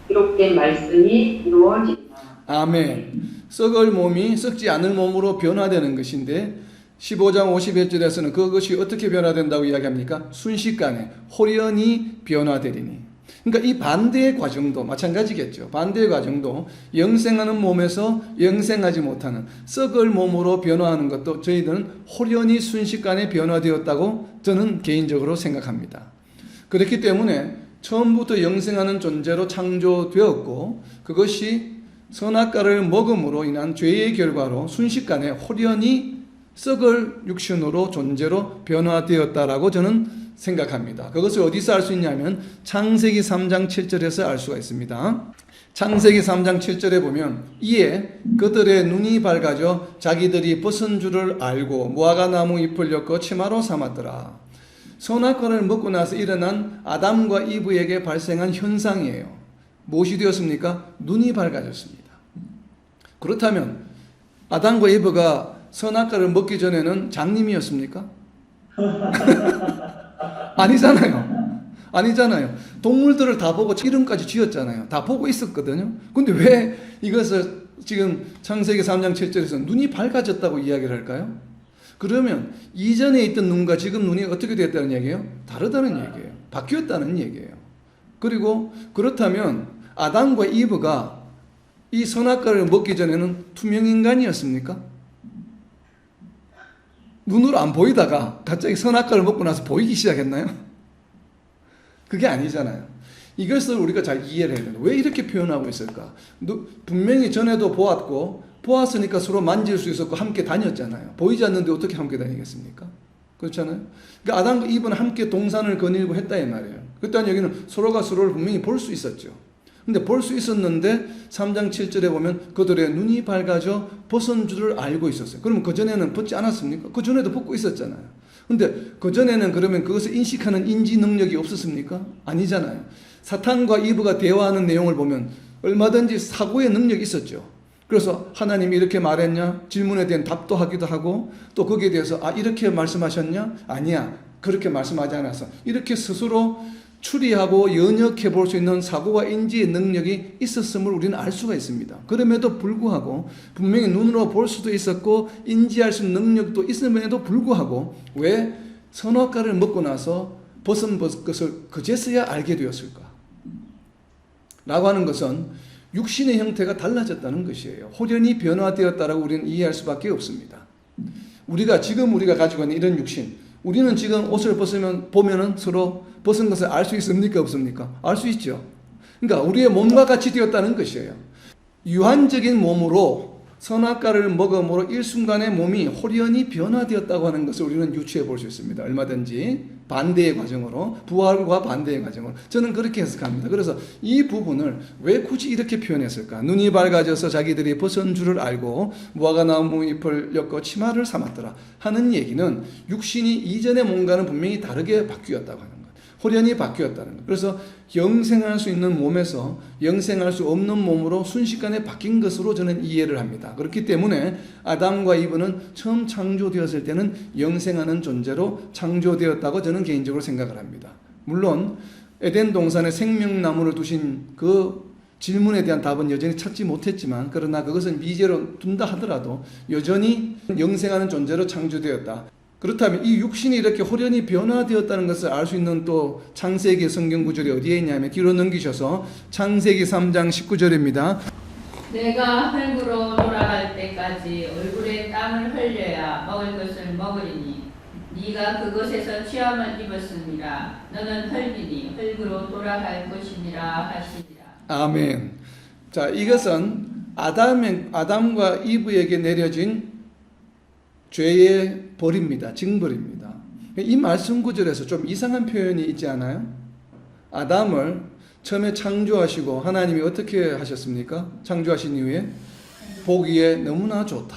기록된 말씀이 이루어진다. 아멘. 썩을 몸이 썩지 않을 몸으로 변화되는 것인데 15장 51절에서는 그것이 어떻게 변화된다고 이야기합니까? 순식간에 홀연히 변화되리니. 그러니까 이 반대의 과정도 마찬가지겠죠. 반대의 과정도 영생하는 몸에서 영생하지 못하는 썩을 몸으로 변화하는 것도 저희들은 홀연히 순식간에 변화되었다고 저는 개인적으로 생각합니다. 그렇기 때문에 처음부터 영생하는 존재로 창조되었고 그것이 선악과를 먹음으로 인한 죄의 결과로 순식간에 홀연히 썩을 육신으로 존재로 변화되었다라고 저는 생각합니다. 그것을 어디서 알 수 있냐면 창세기 3장 7절에서 알 수가 있습니다. 창세기 3장 7절에 보면 이에 그들의 눈이 밝아져 자기들이 벗은 줄을 알고 무화과나무 잎을 엮어 치마로 삼았더라. 선악과를 먹고 나서 일어난 아담과 이브에게 발생한 현상이에요. 무엇이 되었습니까? 눈이 밝아졌습니다. 그렇다면 아담과 이브가 선악과를 먹기 전에는 장님이었습니까? 아니잖아요. 동물들을 다 보고 이름까지 지었잖아요. 다 보고 있었거든요. 근데 왜 이것을 지금 창세기 3장 7절에서 눈이 밝아졌다고 이야기를 할까요? 그러면 이전에 있던 눈과 지금 눈이 어떻게 됐다는 얘기예요? 다르다는 얘기예요. 바뀌었다는 얘기예요. 그리고 그렇다면 아담과 이브가 이 선악과를 먹기 전에는 투명인간이었습니까? 눈으로 안 보이다가 갑자기 선악과를 먹고 나서 보이기 시작했나요? 그게 아니잖아요. 이것을 우리가 잘 이해를 해야 돼요. 왜 이렇게 표현하고 있을까? 분명히 전에도 보았으니까 서로 만질 수 있었고 함께 다녔잖아요. 보이지 않는데 어떻게 함께 다니겠습니까? 그렇잖아요. 그러니까 아담과 이브는 함께 동산을 거닐고 했다 이 말이에요. 그때는 여기는 서로가 서로를 분명히 볼 수 있었죠. 근데 볼 수 있었는데 3장 7절에 보면 그들의 눈이 밝아져 벗은 줄을 알고 있었어요. 그러면 그전에는 벗지 않았습니까? 그전에도 벗고 있었잖아요. 근데 그전에는 그러면 그것을 인식하는 인지 능력이 없었습니까? 아니잖아요. 사탄과 이브가 대화하는 내용을 보면 얼마든지 사고의 능력이 있었죠. 그래서 하나님이 이렇게 말했냐? 질문에 대한 답도 하기도 하고 또 거기에 대해서 이렇게 말씀하셨냐? 아니야. 그렇게 말씀하지 않았어. 이렇게 스스로 추리하고 연역해 볼 수 있는 사고와 인지의 능력이 있었음을 우리는 알 수가 있습니다. 그럼에도 불구하고 분명히 눈으로 볼 수도 있었고 인지할 수 있는 능력도 있음에도 불구하고 왜 선악과를 먹고 나서 벗은 것을 그제서야 알게 되었을까? 라고 하는 것은 육신의 형태가 달라졌다는 것이에요. 홀연히 변화되었다라고 우리는 이해할 수밖에 없습니다. 우리가 가지고 있는 이런 육신, 우리는 지금 옷을 보면은 서로 벗은 것을 알 수 있습니까? 없습니까? 알 수 있죠. 그러니까 우리의 몸과 같이 되었다는 것이에요. 유한적인 몸으로 선악과를 먹음으로 일순간에 몸이 홀연히 변화되었다고 하는 것을 우리는 유추해 볼 수 있습니다. 얼마든지 반대의 과정으로, 부활과 반대의 과정으로 저는 그렇게 해석합니다. 그래서 이 부분을 왜 굳이 이렇게 표현했을까? 눈이 밝아져서 자기들이 벗은 줄을 알고 무화과나무 잎을 엮어 치마를 삼았더라 하는 얘기는 육신이 이전의 몸과는 분명히 다르게 바뀌었다고 하는 것, 홀연히 바뀌었다는 것. 그래서 영생할 수 있는 몸에서 영생할 수 없는 몸으로 순식간에 바뀐 것으로 저는 이해를 합니다. 그렇기 때문에 아담과 이브는 처음 창조되었을 때는 영생하는 존재로 창조되었다고 저는 개인적으로 생각을 합니다. 물론 에덴 동산에 생명나무를 두신 그 질문에 대한 답은 여전히 찾지 못했지만 그러나 그것은 미제로 둔다 하더라도 여전히 영생하는 존재로 창조되었다. 그렇다면 이 육신이 이렇게 홀연히 변화되었다는 것을 알 수 있는 또 창세기 성경 구절이 어디에 있냐면 뒤로 넘기셔서 창세기 3장 19절입니다. 내가 흙으로 돌아갈 때까지 얼굴에 땀을 흘려야 먹을 것을 먹으리니 네가 그것에서 취함을 입었습니다. 너는 흙이니 흙으로 돌아갈 것이니라 하시니라. 아멘. 자, 이것은 아담과 이브에게 내려진 죄의 벌입니다. 징벌입니다. 이 말씀 구절에서 좀 이상한 표현이 있지 않아요? 아담을 처음에 창조하시고 하나님이 어떻게 하셨습니까? 창조하신 이후에 보기에 너무나 좋다.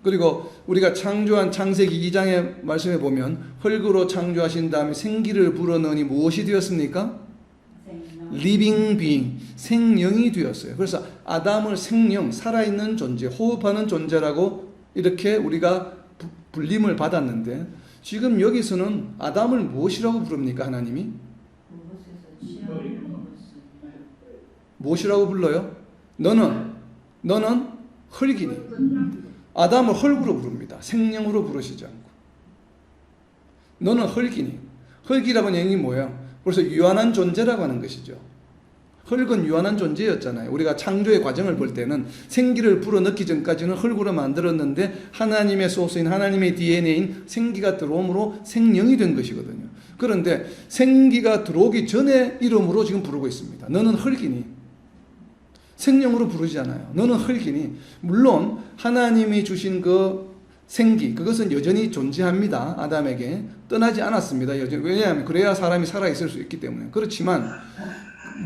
그리고 우리가 창조한 창세기 2장의 말씀에 보면 흙으로 창조하신 다음에 생기를 불어넣으니 무엇이 되었습니까? 리빙 빙, 생명이 되었어요. 그래서 아담을 생명, 살아있는 존재, 호흡하는 존재라고 이렇게 우리가 불림을 받았는데 지금 여기서는 아담을 무엇이라고 부릅니까? 하나님이? 무엇이라고 불러요? 너는 흙이니. 아담을 흙으로 부릅니다. 생명으로 부르시지 않고. 너는 흙이니. 흙이라는 얘기 뭐예요? 그래서 유한한 존재라고 하는 것이죠. 흙은 유한한 존재였잖아요. 우리가 창조의 과정을 볼 때는 생기를 불어넣기 전까지는 흙으로 만들었는데 하나님의 소스인 하나님의 DNA인 생기가 들어옴으로 생명이 된 것이거든요. 그런데 생기가 들어오기 전에 이름으로 지금 부르고 있습니다. 너는 흙이니. 생명으로 부르지 않아요. 너는 흙이니. 물론 하나님이 주신 그 생기, 그것은 여전히 존재합니다. 아담에게 떠나지 않았습니다. 여전히. 왜냐하면 그래야 사람이 살아있을 수 있기 때문에. 그렇지만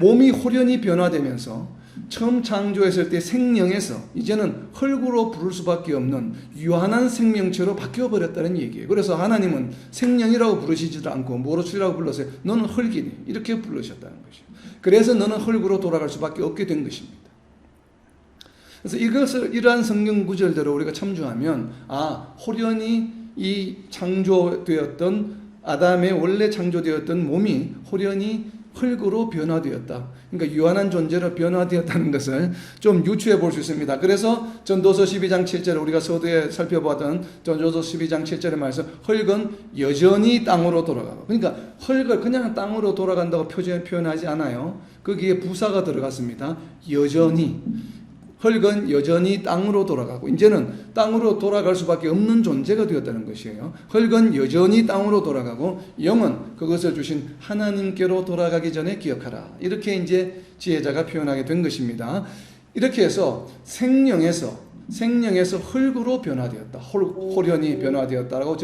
몸이 홀연히 변화되면서 처음 창조했을 때 생명에서 이제는 흙으로 부를 수밖에 없는 유한한 생명체로 바뀌어버렸다는 얘기예요. 그래서 하나님은 생명이라고 부르시지도 않고 뭐로치라고 불렀어요? 너는 흙이니 이렇게 부르셨다는 것이죠. 그래서 너는 흙으로 돌아갈 수밖에 없게 된 것입니다. 그래서 이것을 이러한 성경 구절대로 우리가 참조하면 홀연히 이 창조되었던 아담의 원래 창조되었던 몸이 홀연히 흙으로 변화되었다. 그러니까 유한한 존재로 변화되었다는 것을 좀 유추해 볼 수 있습니다. 그래서 전도서 12장 7절에 우리가 서두에 살펴보았던 전도서 12장 7절의 말씀, 흙은 여전히 땅으로 돌아가고. 그러니까 흙을 그냥 땅으로 돌아간다고 표현하지 않아요. 거기에 부사가 들어갔습니다. 여전히. 흙은 여전히 땅으로 돌아가고 이제는 땅으로 돌아갈 수밖에 없는 존재가 되었다는 것이에요. 흙은 여전히 땅으로 돌아가고 영은 그것을 주신 하나님께로 돌아가기 전에 기억하라. 이렇게 이제 지혜자가 표현하게 된 것입니다. 이렇게 해서 생명에서 흙으로 변화되었다. 홀연히 변화되었다라고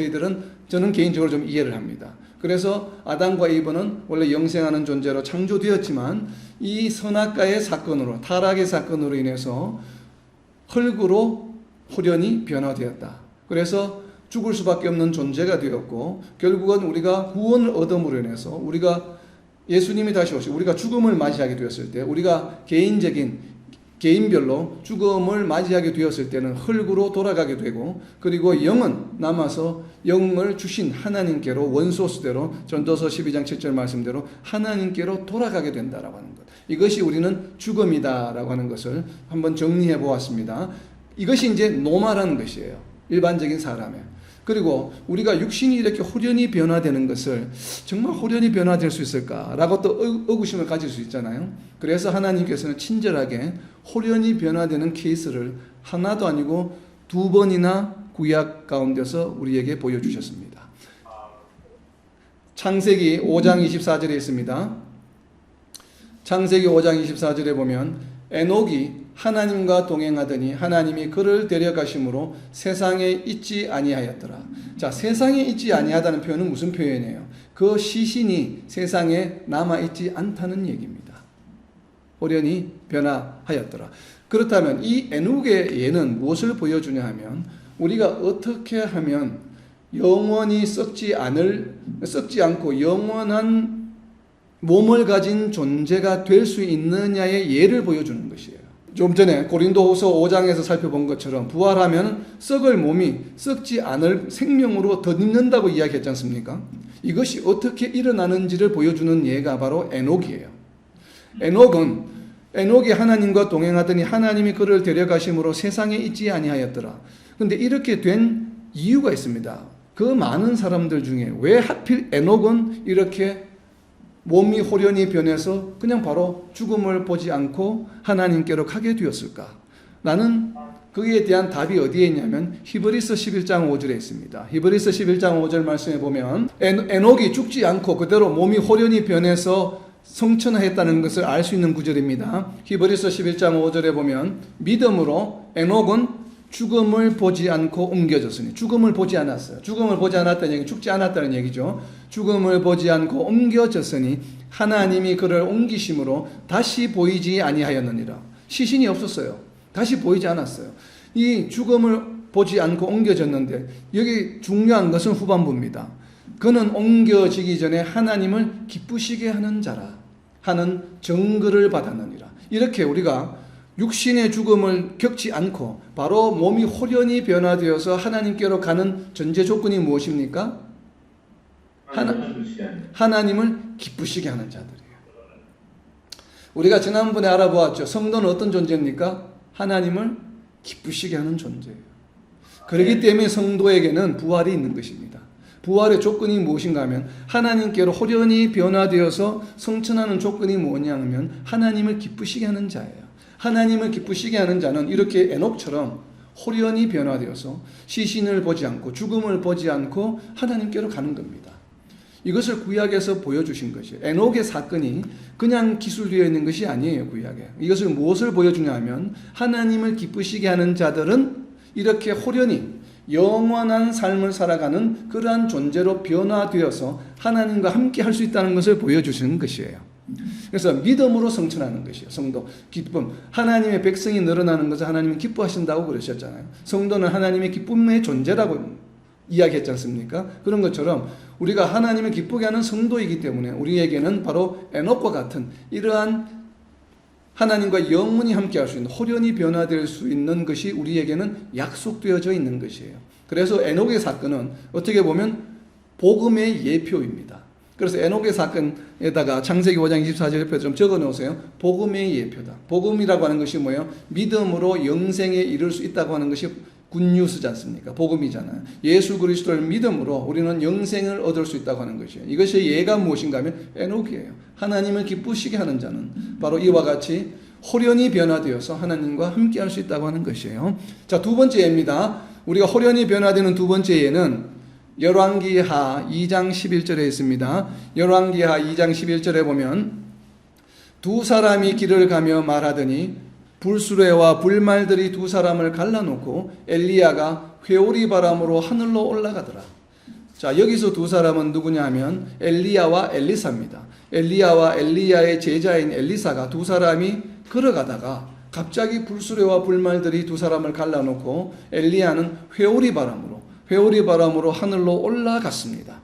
저는 개인적으로 좀 이해를 합니다. 그래서 아담과 이브는 원래 영생하는 존재로 창조되었지만 이 선악과의 사건으로, 타락의 사건으로 인해서 흙으로 홀연히 변화되었다. 그래서 죽을 수밖에 없는 존재가 되었고 결국은 우리가 구원을 얻음으로 인해서 우리가 예수님이 다시 오시고 우리가 죽음을 맞이하게 되었을 때 우리가 개인별로 죽음을 맞이하게 되었을 때는 흙으로 돌아가게 되고 그리고 영은 남아서 영을 주신 하나님께로 원소스대로 전도서 12장 7절 말씀대로 하나님께로 돌아가게 된다라고 하는 것. 이것이 우리는 죽음이다라고 하는 것을 한번 정리해 보았습니다. 이것이 이제 노마라는 것이에요. 일반적인 사람의. 그리고 우리가 육신이 이렇게 홀연히 변화되는 것을 정말 홀연히 변화될 수 있을까라고 또 의구심을 가질 수 있잖아요. 그래서 하나님께서는 친절하게 홀연히 변화되는 케이스를 하나도 아니고 2번이나 구약 가운데서 우리에게 보여주셨습니다. 창세기 5장 24절에 있습니다. 창세기 5장 24절에 보면 에녹이 하나님과 동행하더니 하나님이 그를 데려가심으로 세상에 있지 아니하였더라. 자, 세상에 있지 아니하다는 표현은 무슨 표현이에요? 그 시신이 세상에 남아있지 않다는 얘기입니다. 홀연히 변화하였더라. 그렇다면 이 에녹의 예는 무엇을 보여주냐 하면 우리가 어떻게 하면 영원히 썩지 않고 영원한 몸을 가진 존재가 될 수 있느냐의 예를 보여주는 것이에요. 좀 전에 고린도후서 5장에서 살펴본 것처럼 부활하면 썩을 몸이 썩지 않을 생명으로 덧입는다고 이야기했지 않습니까? 이것이 어떻게 일어나는지를 보여주는 예가 바로 에녹이에요. 에녹이 하나님과 동행하더니 하나님이 그를 데려가심으로 세상에 있지 아니하였더라. 그런데 이렇게 된 이유가 있습니다. 그 많은 사람들 중에 왜 하필 에녹은 이렇게 몸이 홀연히 변해서 그냥 바로 죽음을 보지 않고 하나님께로 가게 되었을까? 나는 거기에 대한 답이 어디에 있냐면 히브리서 11장 5절에 있습니다. 히브리서 11장 5절 말씀에 보면 에녹이 죽지 않고 그대로 몸이 홀연히 변해서 성천하였다는 것을 알 수 있는 구절입니다. 히브리서 11장 5절에 보면 믿음으로 에녹은 죽음을 보지 않고 옮겨졌으니 죽음을 보지 않았어요. 죽음을 보지 않았다는 얘기, 죽지 않았다는 얘기죠. 죽음을 보지 않고 옮겨졌으니 하나님이 그를 옮기심으로 다시 보이지 아니하였느니라. 시신이 없었어요. 다시 보이지 않았어요. 이 죽음을 보지 않고 옮겨졌는데 여기 중요한 것은 후반부입니다. 그는 옮겨지기 전에 하나님을 기쁘시게 하는 자라 하는 증거를 받았느니라. 이렇게 우리가 육신의 죽음을 겪지 않고 바로 몸이 홀연히 변화되어서 하나님께로 가는 전제 조건이 무엇입니까? 하나님을 기쁘시게 하는 자들이에요. 우리가 지난번에 알아보았죠. 성도는 어떤 존재입니까? 하나님을 기쁘시게 하는 존재예요. 그렇기 때문에 성도에게는 부활이 있는 것입니다. 부활의 조건이 무엇인가 하면 하나님께로 홀연히 변화되어서 성천하는 조건이 뭐냐 하면 하나님을 기쁘시게 하는 자예요. 하나님을 기쁘시게 하는 자는 이렇게 에녹처럼 홀연히 변화되어서 시신을 보지 않고 죽음을 보지 않고 하나님께로 가는 겁니다. 이것을 구약에서 보여주신 것이에요. 에녹의 사건이 그냥 기술되어 있는 것이 아니에요. 구약에. 이것을 무엇을 보여주냐 하면 하나님을 기쁘시게 하는 자들은 이렇게 홀연히 영원한 삶을 살아가는 그러한 존재로 변화되어서 하나님과 함께 할 수 있다는 것을 보여주시는 것이에요. 그래서 믿음으로 성천하는 것이에요. 성도, 기쁨. 하나님의 백성이 늘어나는 것을 하나님은 기뻐하신다고 그러셨잖아요. 성도는 하나님의 기쁨의 존재라고 이야기했지 않습니까? 그런 것처럼 우리가 하나님을 기쁘게 하는 성도이기 때문에 우리에게는 바로 에녹과 같은 이러한 하나님과 영원히 함께 할 수 있는, 홀연히 변화될 수 있는 것이 우리에게는 약속되어져 있는 것이에요. 그래서 에녹의 사건은 어떻게 보면 복음의 예표입니다. 그래서 에녹의 사건에다가 창세기 5장 24절 옆에 좀 적어 놓으세요. 복음의 예표다. 복음이라고 하는 것이 뭐예요? 믿음으로 영생에 이를 수 있다고 하는 것이 굿뉴스지 않습니까? 복음이잖아요. 예수 그리스도를 믿음으로 우리는 영생을 얻을 수 있다고 하는 것이에요. 이것이 예가 무엇인가 하면 에녹이에요. 하나님을 기쁘시게 하는 자는 바로 이와 같이 홀연히 변화되어서 하나님과 함께 할 수 있다고 하는 것이에요. 자, 두 번째 예입니다. 우리가 홀연히 변화되는 두 번째 예는 열왕기하 2장 11절에 있습니다. 열왕기하 2장 11절에 보면 두 사람이 길을 가며 말하더니 불수레와 불말들이 두 사람을 갈라놓고 엘리야가 회오리 바람으로 하늘로 올라가더라. 자, 여기서 두 사람은 누구냐 하면 엘리야와 엘리사입니다. 엘리야와 엘리야의 제자인 엘리사가 두 사람이 걸어가다가 갑자기 불수레와 불말들이 두 사람을 갈라놓고 엘리야는 회오리 바람으로 하늘로 올라갔습니다.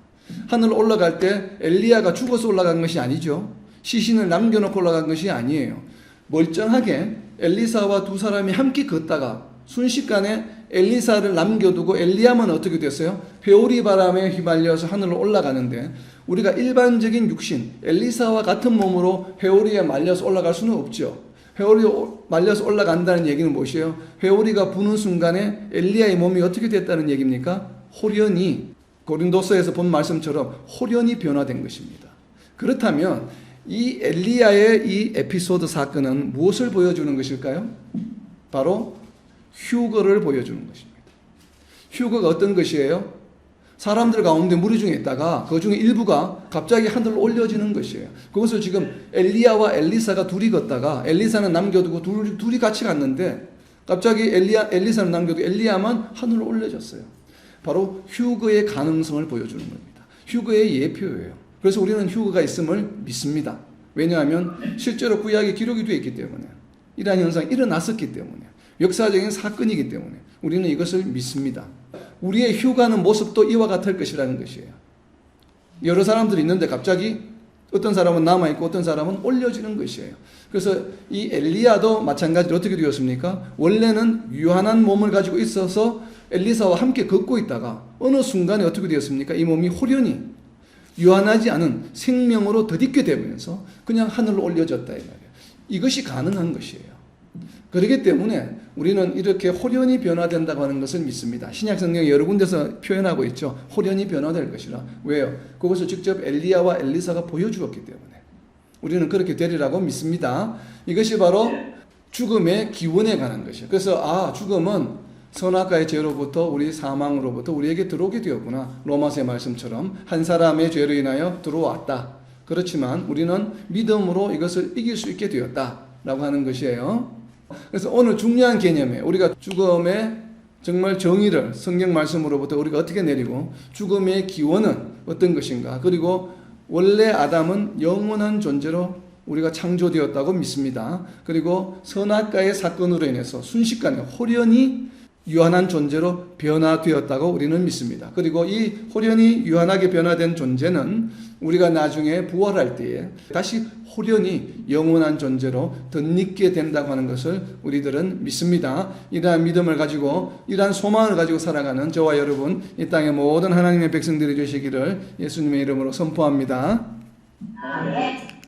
하늘로 올라갈 때 엘리야가 죽어서 올라간 것이 아니죠. 시신을 남겨놓고 올라간 것이 아니에요. 멀쩡하게 엘리사와 두 사람이 함께 걷다가 순식간에 엘리사를 남겨두고 엘리야만 어떻게 됐어요? 회오리 바람에 휘말려서 하늘로 올라가는데 우리가 일반적인 육신, 엘리사와 같은 몸으로 회오리에 말려서 올라갈 수는 없죠. 회오리에 말려서 올라간다는 얘기는 무엇이에요? 회오리가 부는 순간에 엘리야의 몸이 어떻게 됐다는 얘기입니까? 홀연히, 고린도서에서 본 말씀처럼 홀연히 변화된 것입니다. 그렇다면 이 엘리야의 이 에피소드 사건은 무엇을 보여주는 것일까요? 바로 휴거를 보여주는 것입니다. 휴거가 어떤 것이에요? 사람들 가운데 무리 중에 있다가 그 중에 일부가 갑자기 하늘로 올려지는 것이에요. 그것을 지금 엘리야와 엘리사가 둘이 걷다가 엘리사는 남겨두고 둘이 같이 갔는데 갑자기 엘리사는 남겨두고 엘리야만 하늘로 올려졌어요. 바로 휴거의 가능성을 보여주는 겁니다. 휴거의 예표예요. 그래서 우리는 휴거가 있음을 믿습니다. 왜냐하면 실제로 구약에 기록이 되어 있기 때문에 이러한 현상이 일어났었기 때문에 역사적인 사건이기 때문에 우리는 이것을 믿습니다. 우리의 휴가는 모습도 이와 같을 것이라는 것이에요. 여러 사람들이 있는데 갑자기 어떤 사람은 남아있고 어떤 사람은 올려지는 것이에요. 그래서 이 엘리야도 마찬가지로 어떻게 되었습니까? 원래는 유한한 몸을 가지고 있어서 엘리사와 함께 걷고 있다가 어느 순간에 어떻게 되었습니까? 이 몸이 홀연히 유한하지 않은 생명으로 덧입게 되면서 그냥 하늘로 올려졌다 이 말이에요. 이것이 가능한 것이에요. 그렇기 때문에 우리는 이렇게 홀연히 변화된다고 하는 것을 믿습니다. 신약 성경에 여러 군데서 표현하고 있죠. 홀연히 변화될 것이라. 왜요? 그것을 직접 엘리야와 엘리사가 보여주었기 때문에 우리는 그렇게 되리라고 믿습니다. 이것이 바로 죽음의 기원에 관한 것이에요. 그래서 죽음은 선악과의 죄로부터 우리 사망으로부터 우리에게 들어오게 되었구나. 로마서의 말씀처럼 한 사람의 죄로 인하여 들어왔다. 그렇지만 우리는 믿음으로 이것을 이길 수 있게 되었다라고 하는 것이에요. 그래서 오늘 중요한 개념에 우리가 죽음의 정말 정의를 성경 말씀으로부터 우리가 어떻게 내리고 죽음의 기원은 어떤 것인가, 그리고 원래 아담은 영원한 존재로 우리가 창조되었다고 믿습니다. 그리고 선악과의 사건으로 인해서 순식간에 홀연히 유한한 존재로 변화되었다고 우리는 믿습니다. 그리고 이 홀연히 유한하게 변화된 존재는 우리가 나중에 부활할 때에 다시 홀연히 영원한 존재로 덧입게 된다고 하는 것을 우리들은 믿습니다. 이러한 믿음을 가지고 이러한 소망을 가지고 살아가는 저와 여러분, 이 땅의 모든 하나님의 백성들이 되시기를 예수님의 이름으로 선포합니다. 아멘.